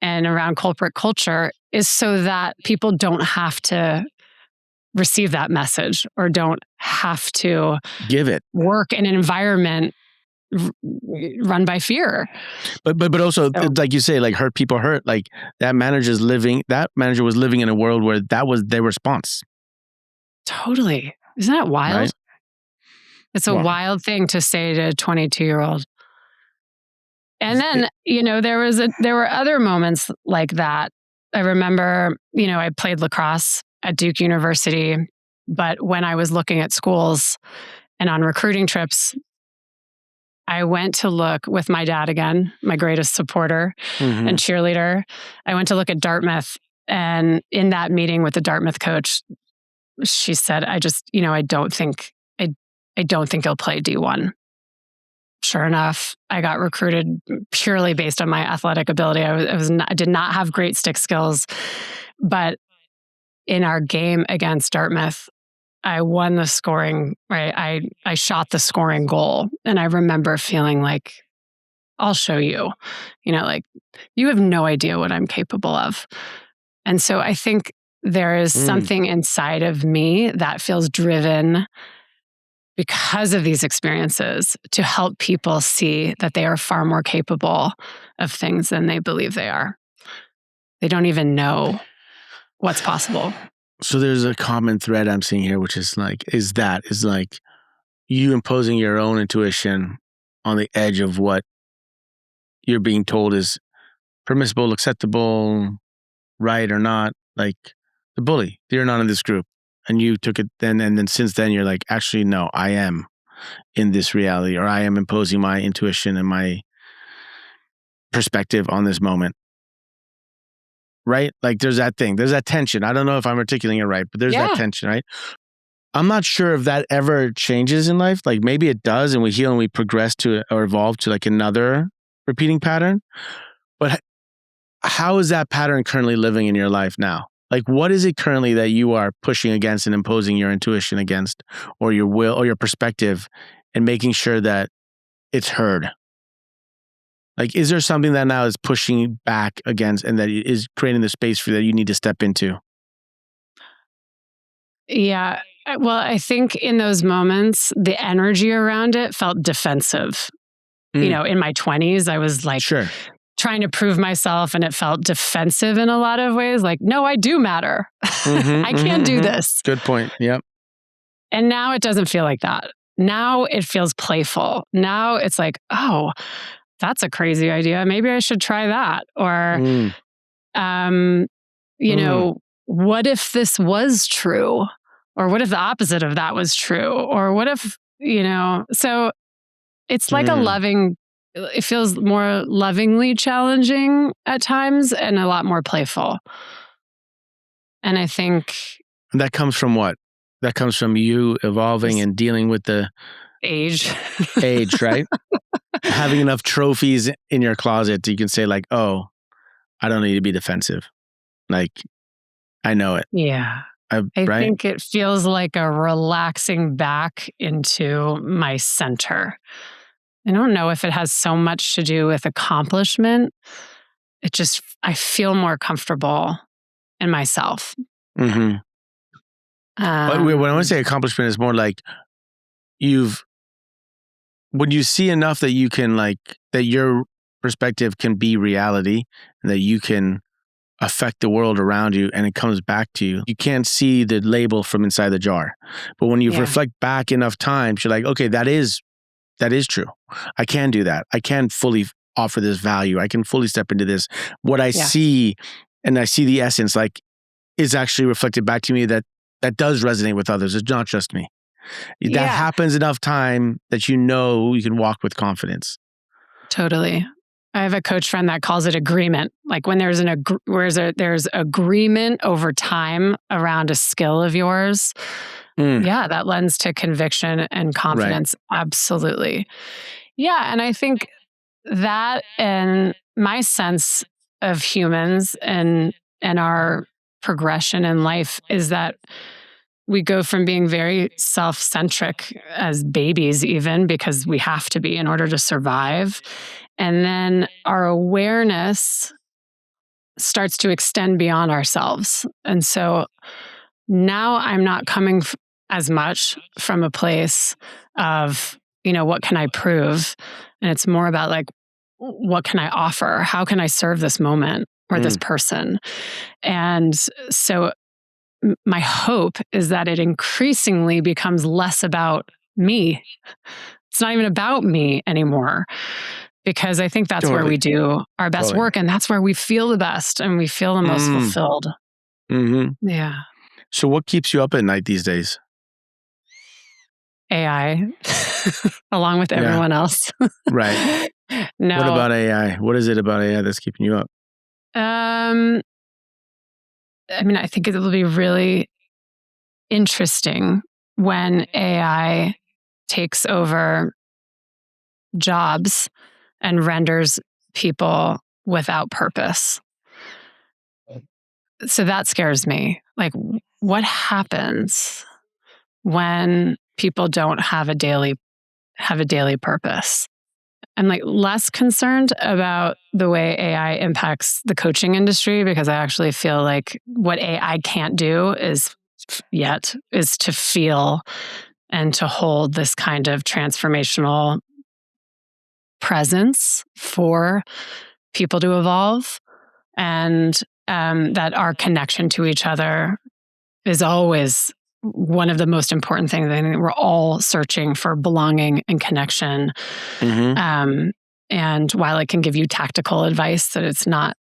Speaker 1: and around corporate culture is so that people don't have to receive that message or don't have to
Speaker 3: give it
Speaker 1: work in an environment run by fear.
Speaker 3: But also, like you say, like hurt people hurt. Like that manager was living in a world where that was their response.
Speaker 1: Totally. Isn't that wild? Right? It's a wild thing to say to a 22-year-old. And then, there were other moments like that. I remember, I played lacrosse at Duke University, but when I was looking at schools and on recruiting trips, I went to look with my dad again, my greatest supporter and cheerleader. I went to look at Dartmouth, and in that meeting with the Dartmouth coach, she said, I don't think he'll play D1. Sure enough, I got recruited purely based on my athletic ability. I did not have great stick skills, but in our game against Dartmouth, I won the scoring, right? I shot the scoring goal. And I remember feeling like, I'll show you, you have no idea what I'm capable of. And so I think there is something inside of me that feels driven because of these experiences to help people see that they are far more capable of things than they believe they are. They don't even know what's possible.
Speaker 3: So there's a common thread I'm seeing here, which is you imposing your own intuition on the edge of what you're being told is permissible, acceptable, right or not. Like the bully, you're not in this group. And you took it then, and then since then you're like, actually, no, I am in this reality, or I am imposing my intuition and my perspective on this moment. Right? Like there's that thing, there's that tension. I don't know if I'm articulating it right, but there's that tension, right? I'm not sure if that ever changes in life. Like maybe it does, and we heal and we progress to or evolve to like another repeating pattern. But how is that pattern currently living in your life now? Like, what is it currently that you are pushing against and imposing your intuition against, or your will or your perspective, and making sure that it's heard? Like, is there something that now is pushing back against and that is creating the space for that you need to step into?
Speaker 1: Yeah. Well, I think in those moments, the energy around it felt defensive. In my 20s, I was like, trying to prove myself, and it felt defensive in a lot of ways. Like, no, I do matter. I can do this.
Speaker 3: Good point. Yep.
Speaker 1: And now it doesn't feel like that. Now it feels playful. Now it's like, oh, that's a crazy idea. Maybe I should try that. Or, you know, what if this was true? Or what if the opposite of that was true? Or what if, you know, so it's like it feels more lovingly challenging at times and a lot more playful. And I think
Speaker 3: that comes from what? That comes from you evolving and dealing with the
Speaker 1: age,
Speaker 3: right? Having enough trophies in your closet, you can say like, oh, I don't need to be defensive. Like, I know it.
Speaker 1: Yeah. I think it feels like a relaxing back into my center. I don't know if it has so much to do with accomplishment. I feel more comfortable in myself.
Speaker 3: Mm-hmm. When I want to say accomplishment, is more like when you see enough that you can that your perspective can be reality and that you can affect the world around you and it comes back to you. You can't see the label from inside the jar. But when you reflect back enough times, you're like, okay, that is true. I can do that. I can fully offer this value. I can fully step into this. What I see, and I see the essence, like, is actually reflected back to me that does resonate with others. It's not just me. That happens enough time that you know you can walk with confidence.
Speaker 1: Totally. I have a coach friend that calls it agreement. Like when there's there's agreement over time around a skill of yours. Yeah, that lends to conviction and confidence. Right. Absolutely. Yeah. And I think that and my sense of humans and our progression in life is that we go from being very self-centric as babies, even because we have to be in order to survive. And then our awareness starts to extend beyond ourselves. And so now I'm not coming as much from a place of, what can I prove? And it's more about like, what can I offer? How can I serve this moment or this person? And so my hope is that it increasingly becomes less about me. It's not even about me anymore, because I think that's where we do our best work, and that's where we feel the best and we feel the most fulfilled. Mm-hmm. Yeah.
Speaker 3: So what keeps you up at night these days?
Speaker 1: AI, along with everyone else.
Speaker 3: Right.
Speaker 1: No.
Speaker 3: What about AI? What is it about AI that's keeping you up?
Speaker 1: I think it will be really interesting when AI takes over jobs and renders people without purpose. So that scares me. Like, what happens when people don't have a daily purpose? I'm like less concerned about the way AI impacts the coaching industry, because I actually feel like what AI can't do is to feel and to hold this kind of transformational presence for people to evolve, and that our connection to each other is always one of the most important things. I think we're all searching for belonging and connection. Mm-hmm. And while it can give you tactical advice, that it's not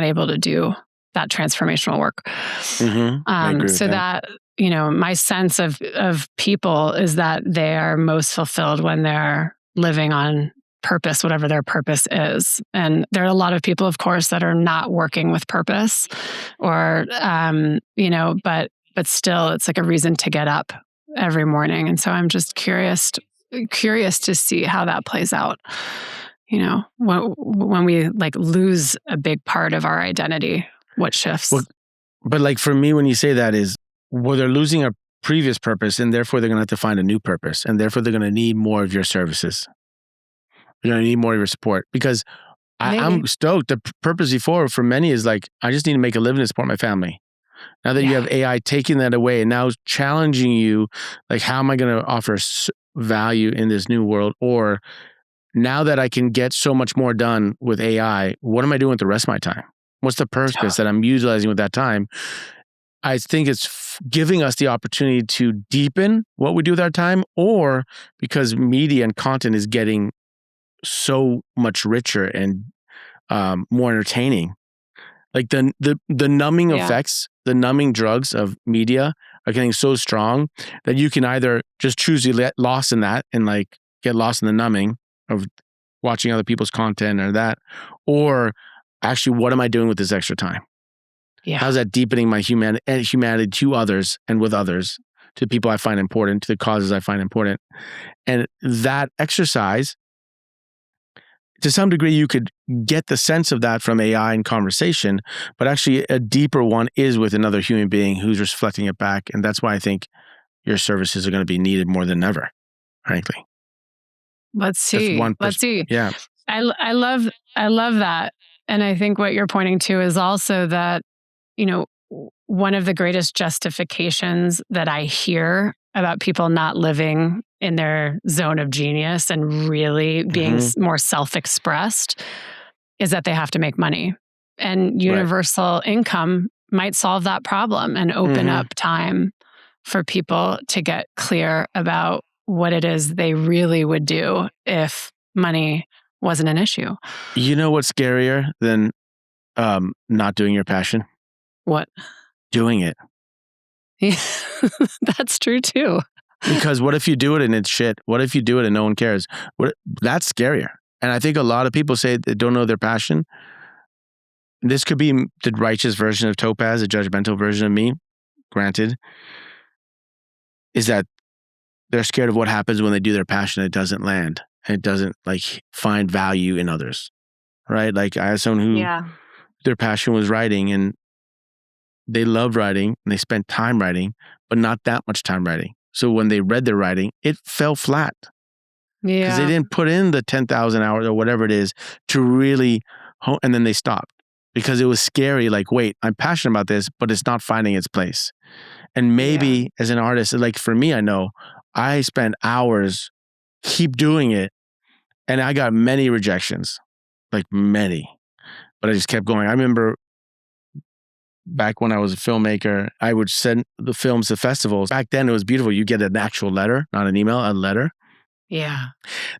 Speaker 1: able to do that transformational work. Mm-hmm. So that, my sense of people is that they are most fulfilled when they're living on purpose, whatever their purpose is. And there are a lot of people, of course, that are not working with purpose, or, but still it's like a reason to get up every morning. And so I'm just curious to see how that plays out. When we like lose a big part of our identity, what shifts?
Speaker 3: Well, but like for me, when you say that is, well, they're losing a previous purpose, and therefore they're going to have to find a new purpose, and therefore they're going to need more of your services. They're going to need more of your support, because I'm stoked. The purpose before for many is like, I just need to make a living to support my family. Now that you have AI taking that away and now challenging you, like, how am I going to offer value in this new world? Or now that I can get so much more done with AI, what am I doing with the rest of my time? What's the purpose that I'm utilizing with that time? I think it's giving us the opportunity to deepen what we do with our time, or because media and content is getting so much richer and more entertaining. Like the numbing effects, the numbing drugs of media are getting so strong that you can either just choose to get lost in that and like get lost in the numbing of watching other people's content or that, or actually, what am I doing with this extra time?
Speaker 1: Yeah.
Speaker 3: How's that deepening my humanity to others and with others, to people I find important, to the causes I find important? And that exercise, to some degree, you could get the sense of that from AI and conversation, but actually a deeper one is with another human being who's reflecting it back. And that's why I think your services are going to be needed more than ever, frankly.
Speaker 1: Let's see. Let's see.
Speaker 3: Yeah.
Speaker 1: I love that. And I think what you're pointing to is also that, one of the greatest justifications that I hear about people not living in their zone of genius and really being more self-expressed is that they have to make money. And universal income might solve that problem and open up time for people to get clear about what it is they really would do if money wasn't an issue.
Speaker 3: You know what's scarier than not doing your passion?
Speaker 1: What?
Speaker 3: Doing it.
Speaker 1: Yeah, that's true too.
Speaker 3: Because what if you do it and it's shit? What if you do it and no one cares? That's scarier. And I think a lot of people say they don't know their passion. This could be the righteous version of Topaz, a judgmental version of me, granted, is that they're scared of what happens when they do their passion. It doesn't land. And it doesn't like find value in others, right? Like I had someone who their passion was writing, and they loved writing and they spent time writing, but not that much time writing. So when they read their writing, it fell flat. Yeah. Because they didn't put in the 10,000 hours or whatever it is to really, and then they stopped because it was scary. Like, wait, I'm passionate about this, but it's not finding its place. And maybe as an artist, like for me, I know I spent hours, keep doing it. And I got many rejections, like many, but I just kept going. I remember back when I was a filmmaker, I would send the films to festivals. Back then it was beautiful. You get an actual letter, not an email, a letter.
Speaker 1: Yeah.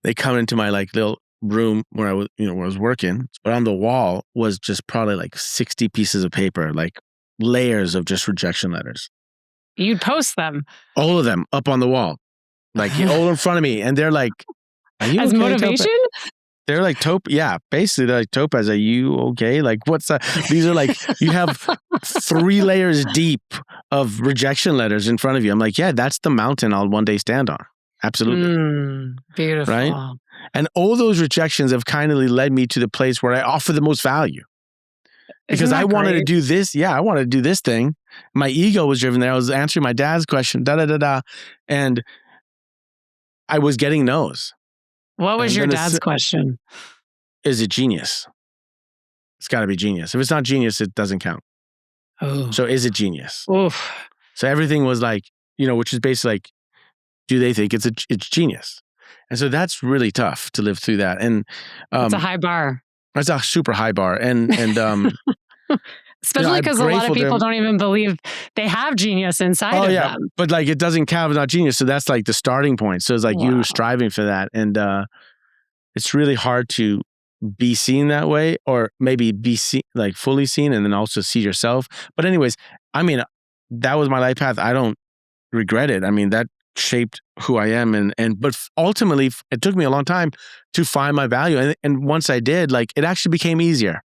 Speaker 3: They come into my like little room where I was, where I was working, but on the wall was just probably like 60 pieces of paper, like layers of just rejection letters.
Speaker 1: You'd post them.
Speaker 3: All of them up on the wall, like all in front of me. And they're like, are you
Speaker 1: as
Speaker 3: okay,
Speaker 1: motivation?
Speaker 3: Topaz? They're like, basically they're like, Topaz, are you okay? Like, what's that? These are like, you have 3 layers deep of rejection letters in front of you. I'm like, yeah, that's the mountain I'll one day stand on. Absolutely.
Speaker 1: Beautiful.
Speaker 3: Right? And all those rejections have kind of led me to the place where I offer the most value. Because I wanted to do this. Yeah, I wanted to do this thing. My ego was driven there. I was answering my dad's question, and I was getting no's.
Speaker 1: What was your dad's question?
Speaker 3: Is it genius? It's got to be genius. If it's not genius, it doesn't count. Oh. So is it genius?
Speaker 1: Oof.
Speaker 3: So everything was like, which is basically like, do they think it's genius? And so that's really tough to live through that. And
Speaker 1: it's a high bar.
Speaker 3: It's a super high bar. And
Speaker 1: especially because a lot of people don't even believe they have genius inside of them.
Speaker 3: But like it doesn't count, it's not genius. So that's like the starting point. So it's like you striving for that. And it's really hard to be seen that way, or maybe be seen, like fully seen, and then also see yourself. But anyways, I mean, that was my life path. I don't regret it. I mean, that shaped who I am. But ultimately it took me a long time to find my value. And once I did, like it actually became easier.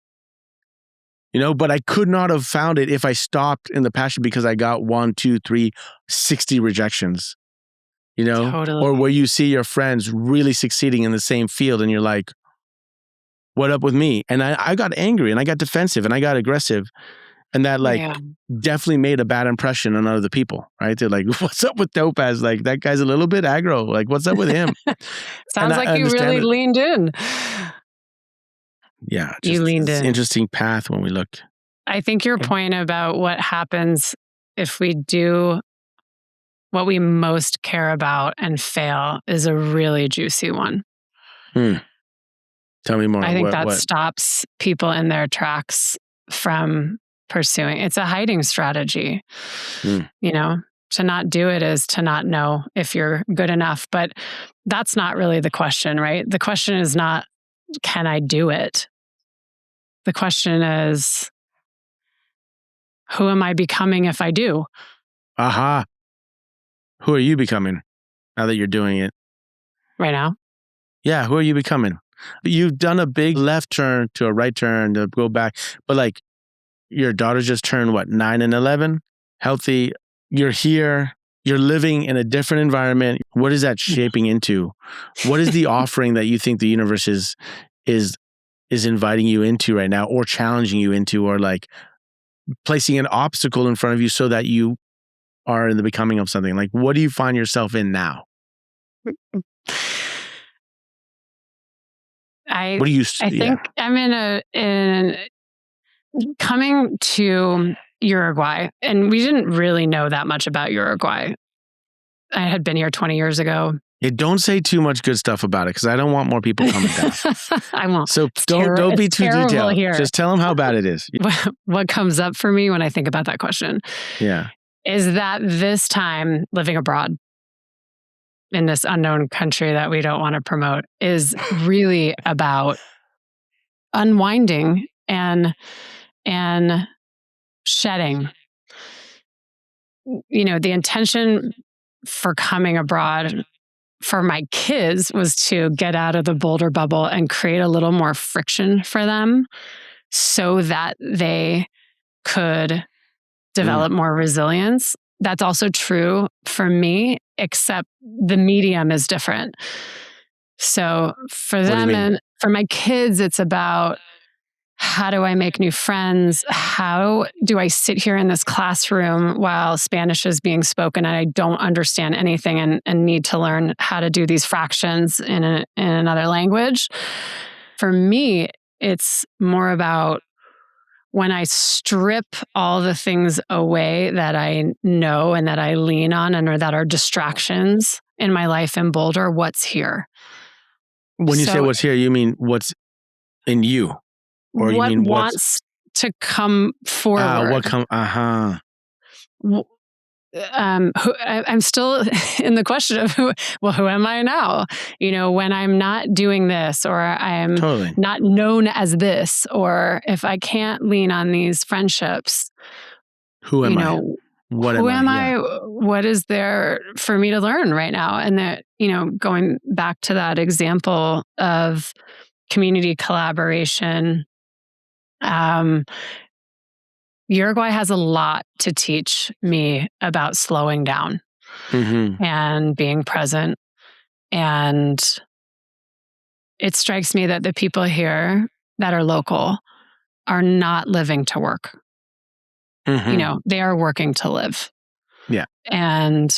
Speaker 3: But I could not have found it if I stopped in the passion because I got 1, 2, 3, 60 rejections,
Speaker 1: Totally.
Speaker 3: Or where you see your friends really succeeding in the same field and you're like, what up with me? And I got angry and I got defensive and I got aggressive, and that definitely made a bad impression on other people, right? They're like, what's up with Topaz? Like that guy's a little bit aggro. Like what's up with him?
Speaker 1: Sounds like you really leaned in.
Speaker 3: Yeah,
Speaker 1: you leaned in.
Speaker 3: Interesting path when we look.
Speaker 1: I think your point about what happens if we do what we most care about and fail is a really juicy one.
Speaker 3: Tell me more.
Speaker 1: I think that
Speaker 3: What?
Speaker 1: stops people in their tracks from pursuing. It's a hiding strategy. You know, to not do it is to not know if you're good enough. But that's not really the question, right? The question is not, can I do it? The question is, who am I becoming if I do?
Speaker 3: Aha. Who are you becoming now that you're doing it?
Speaker 1: Right now?
Speaker 3: Yeah, who are you becoming? You've done a big left turn to a right turn to go back. But like, your daughter just turned, what, 9 and 11? Healthy. You're here. You're living in a different environment. What is that shaping into? What is the offering that you think the universe is inviting you into right now, or challenging you into, or like placing an obstacle in front of you so that you are in the becoming of something? Like, what do you find yourself in now?
Speaker 1: I
Speaker 3: What do you?
Speaker 1: think I'm in coming to Uruguay, and we didn't really know that much about Uruguay. I had been here 20 years ago.
Speaker 3: Yeah, don't say too much good stuff about it, because I don't want more people coming down.
Speaker 1: I won't.
Speaker 3: So don't be too detailed.
Speaker 1: Here.
Speaker 3: Just tell them how bad it is.
Speaker 1: What comes up for me when I think about that question, is that this time living abroad in this unknown country that we don't want to promote is really about unwinding and shedding. You know, the intention for coming abroad for my kids was to get out of the Boulder bubble and create a little more friction for them so that they could develop more resilience. That's also true for me, except the medium is different. So for them and for my kids, it's about, how do I make new friends? How do I sit here in this classroom while Spanish is being spoken and I don't understand anything and need to learn how to do these fractions in another language? For me, it's more about when I strip all the things away that I know and that I lean on and or that are distractions in my life in Boulder, what's here?
Speaker 3: When you say what's here, you mean what's in you? Or you mean
Speaker 1: wants to come forward? I'm still in the question of who am I now? You know, when I'm not doing this, or I'm not known as this, or if I can't lean on these friendships,
Speaker 3: who am I?
Speaker 1: Who am I? What is there for me to learn right now? And that, you know, going back to that example of community collaboration, Uruguay has a lot to teach me about slowing down and being present. And it strikes me that the people here that are local are not living to work. You know, they are working to live.
Speaker 3: Yeah.
Speaker 1: And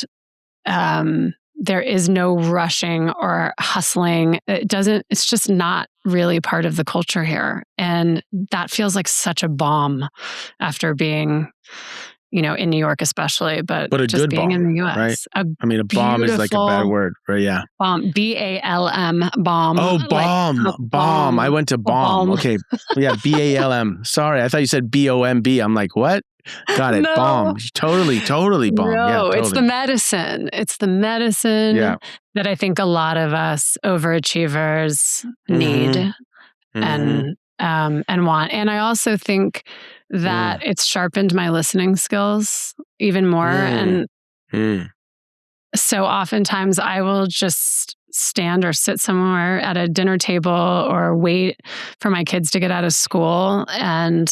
Speaker 1: there is no rushing or hustling. It's just not really part of the culture here. And that feels like such a bomb after being, you know, in New York especially, but
Speaker 3: a
Speaker 1: just
Speaker 3: good
Speaker 1: being
Speaker 3: bomb,
Speaker 1: in the US.
Speaker 3: Right? I mean, a bomb is like a bad word, right? Yeah.
Speaker 1: Bomb, BALM, bomb.
Speaker 3: Oh, bomb,
Speaker 1: like
Speaker 3: bomb. I went to bomb. Okay. Yeah, BALM. Sorry, I thought you said BOMB. I'm like, what? Got it. No. Bomb. Totally bomb.
Speaker 1: No,
Speaker 3: yeah, totally.
Speaker 1: It's the medicine. It's the medicine that I think a lot of us overachievers need and want. And I also think that it's sharpened my listening skills even more. And so oftentimes I will just stand or sit somewhere at a dinner table or wait for my kids to get out of school, and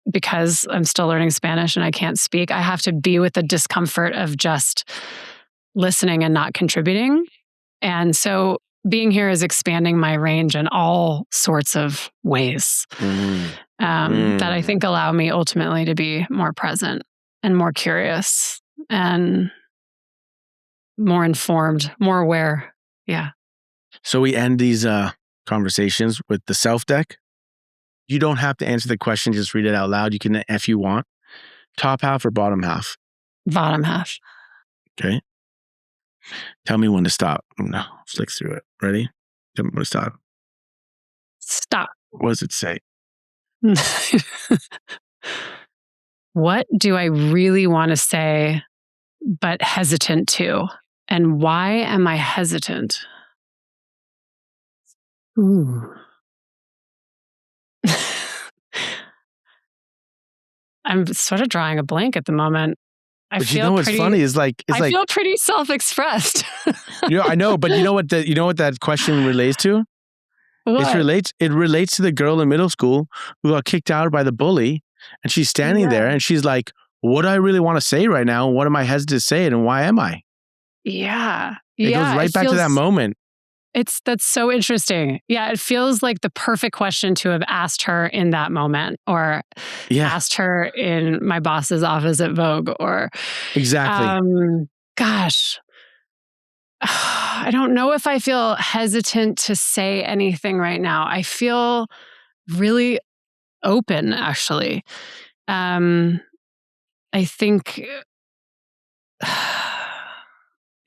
Speaker 1: because I'm still learning Spanish and I can't speak, I have to be with the discomfort of just listening and not contributing. And so being here is expanding my range in all sorts of ways that I think allow me ultimately to be more present and more curious and more informed, more aware. Yeah.
Speaker 3: So we end these conversations with the self deck. You don't have to answer the question, just read it out loud. You can, if you want. Top half or bottom half?
Speaker 1: Bottom half.
Speaker 3: Okay. Tell me when to stop. I'm going to flick through it. Ready? Tell me when to stop.
Speaker 1: Stop.
Speaker 3: What does it say?
Speaker 1: What do I really want to say, but hesitant to? And why am I hesitant? Ooh. I'm sort of drawing a blank at the moment.
Speaker 3: But you know what's funny is I
Speaker 1: feel pretty self-expressed.
Speaker 3: I know, but you know what that question relates to?
Speaker 1: What?
Speaker 3: It relates to the girl in middle school who got kicked out by the bully, and she's standing there and she's like, what do I really want to say right now? What am I hesitant to say it, and why am I?
Speaker 1: Yeah.
Speaker 3: It goes right back to that moment.
Speaker 1: That's so interesting. Yeah, it feels like the perfect question to have asked her in that moment, or asked her in my boss's office at Vogue, or
Speaker 3: exactly.
Speaker 1: Gosh, I don't know if I feel hesitant to say anything right now. I feel really open, actually. I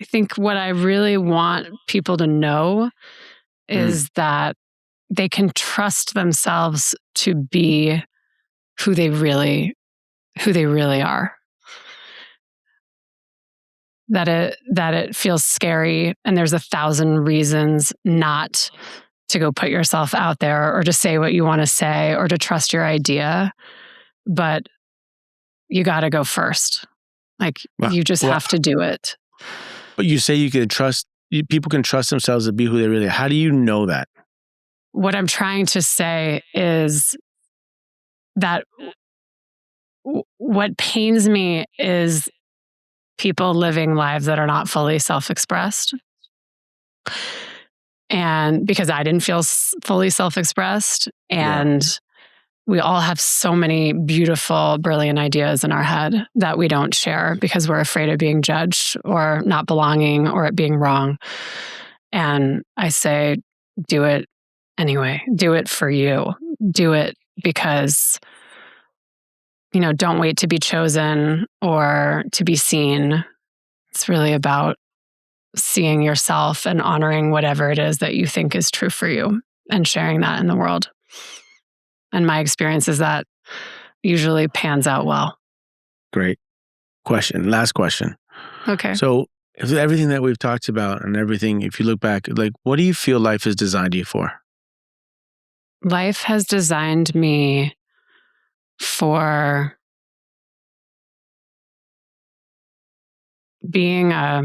Speaker 1: think what I really want people to know is that they can trust themselves to be who they really are. That it feels scary, and there's 1,000 reasons not to go put yourself out there, or to say what you want to say, or to trust your idea. But you got to go first. You just have to do it.
Speaker 3: But you say people can trust themselves to be who they really are. How do you know that?
Speaker 1: What I'm trying to say is that what pains me is people living lives that are not fully self-expressed. And because I didn't feel fully self-expressed, and we all have so many beautiful, brilliant ideas in our head that we don't share because we're afraid of being judged, or not belonging, or it being wrong. And I say, do it anyway. Do it for you. Do it because, don't wait to be chosen or to be seen. It's really about seeing yourself and honoring whatever it is that you think is true for you, and sharing that in the world. And my experience is that usually pans out well.
Speaker 3: Great question. Last question.
Speaker 1: Okay.
Speaker 3: So if everything that we've talked about and everything, if you look back, what do you feel life has designed you for?
Speaker 1: Life has designed me for being a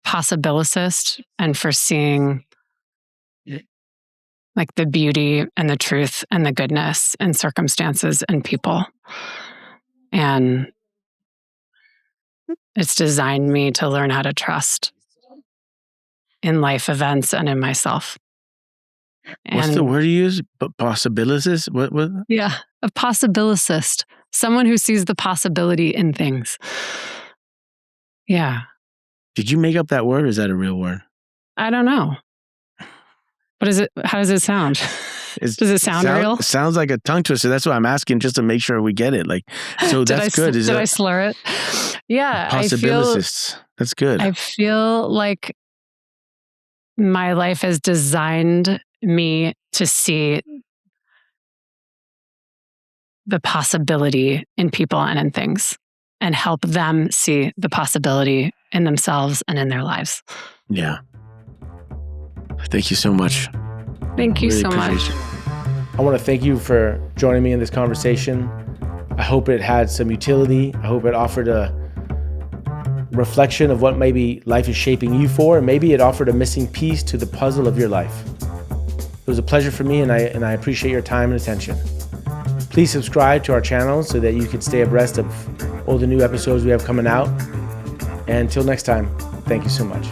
Speaker 1: possibilist, and for seeing the beauty and the truth and the goodness in circumstances and people. And it's designed me to learn how to trust in life events and in myself.
Speaker 3: What's the word you use? Possibilist? What?
Speaker 1: Yeah, a possibilist. Someone who sees the possibility in things. Yeah.
Speaker 3: Did you make up that word, or is that a real word?
Speaker 1: I don't know. What is it? How does it sound? Does it sound real?
Speaker 3: It sounds like a tongue twister. That's why I'm asking, just to make sure we get it. So that's good.
Speaker 1: Did I slur it? Yeah.
Speaker 3: Possibilists. That's good.
Speaker 1: I feel like my life has designed me to see the possibility in people and in things, and help them see the possibility in themselves and in their lives.
Speaker 3: Yeah. Thank you so much.
Speaker 1: Thank you so much.
Speaker 2: I want to thank you for joining me in this conversation. I hope it had some utility. I hope it offered a reflection of what maybe life is shaping you for, and maybe it offered a missing piece to the puzzle of your life. It was a pleasure for me, and I appreciate your time and attention. Please subscribe to our channel so that you can stay abreast of all the new episodes we have coming out. And until next time, thank you so much.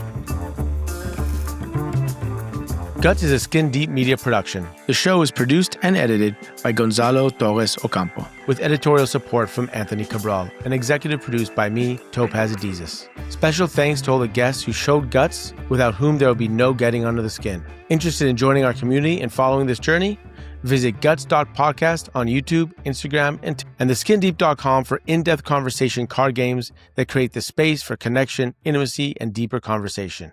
Speaker 2: Guts is a Skin Deep media production. The show is produced and edited by Gonzalo Torres Ocampo, with editorial support from Anthony Cabral, and executive produced by me, Topaz Adizes. Special thanks to all the guests who showed guts, without whom there will be no getting under the skin. Interested in joining our community and following this journey? Visit guts.podcast on YouTube, Instagram, and theskindeep.com for in-depth conversation card games that create the space for connection, intimacy, and deeper conversation.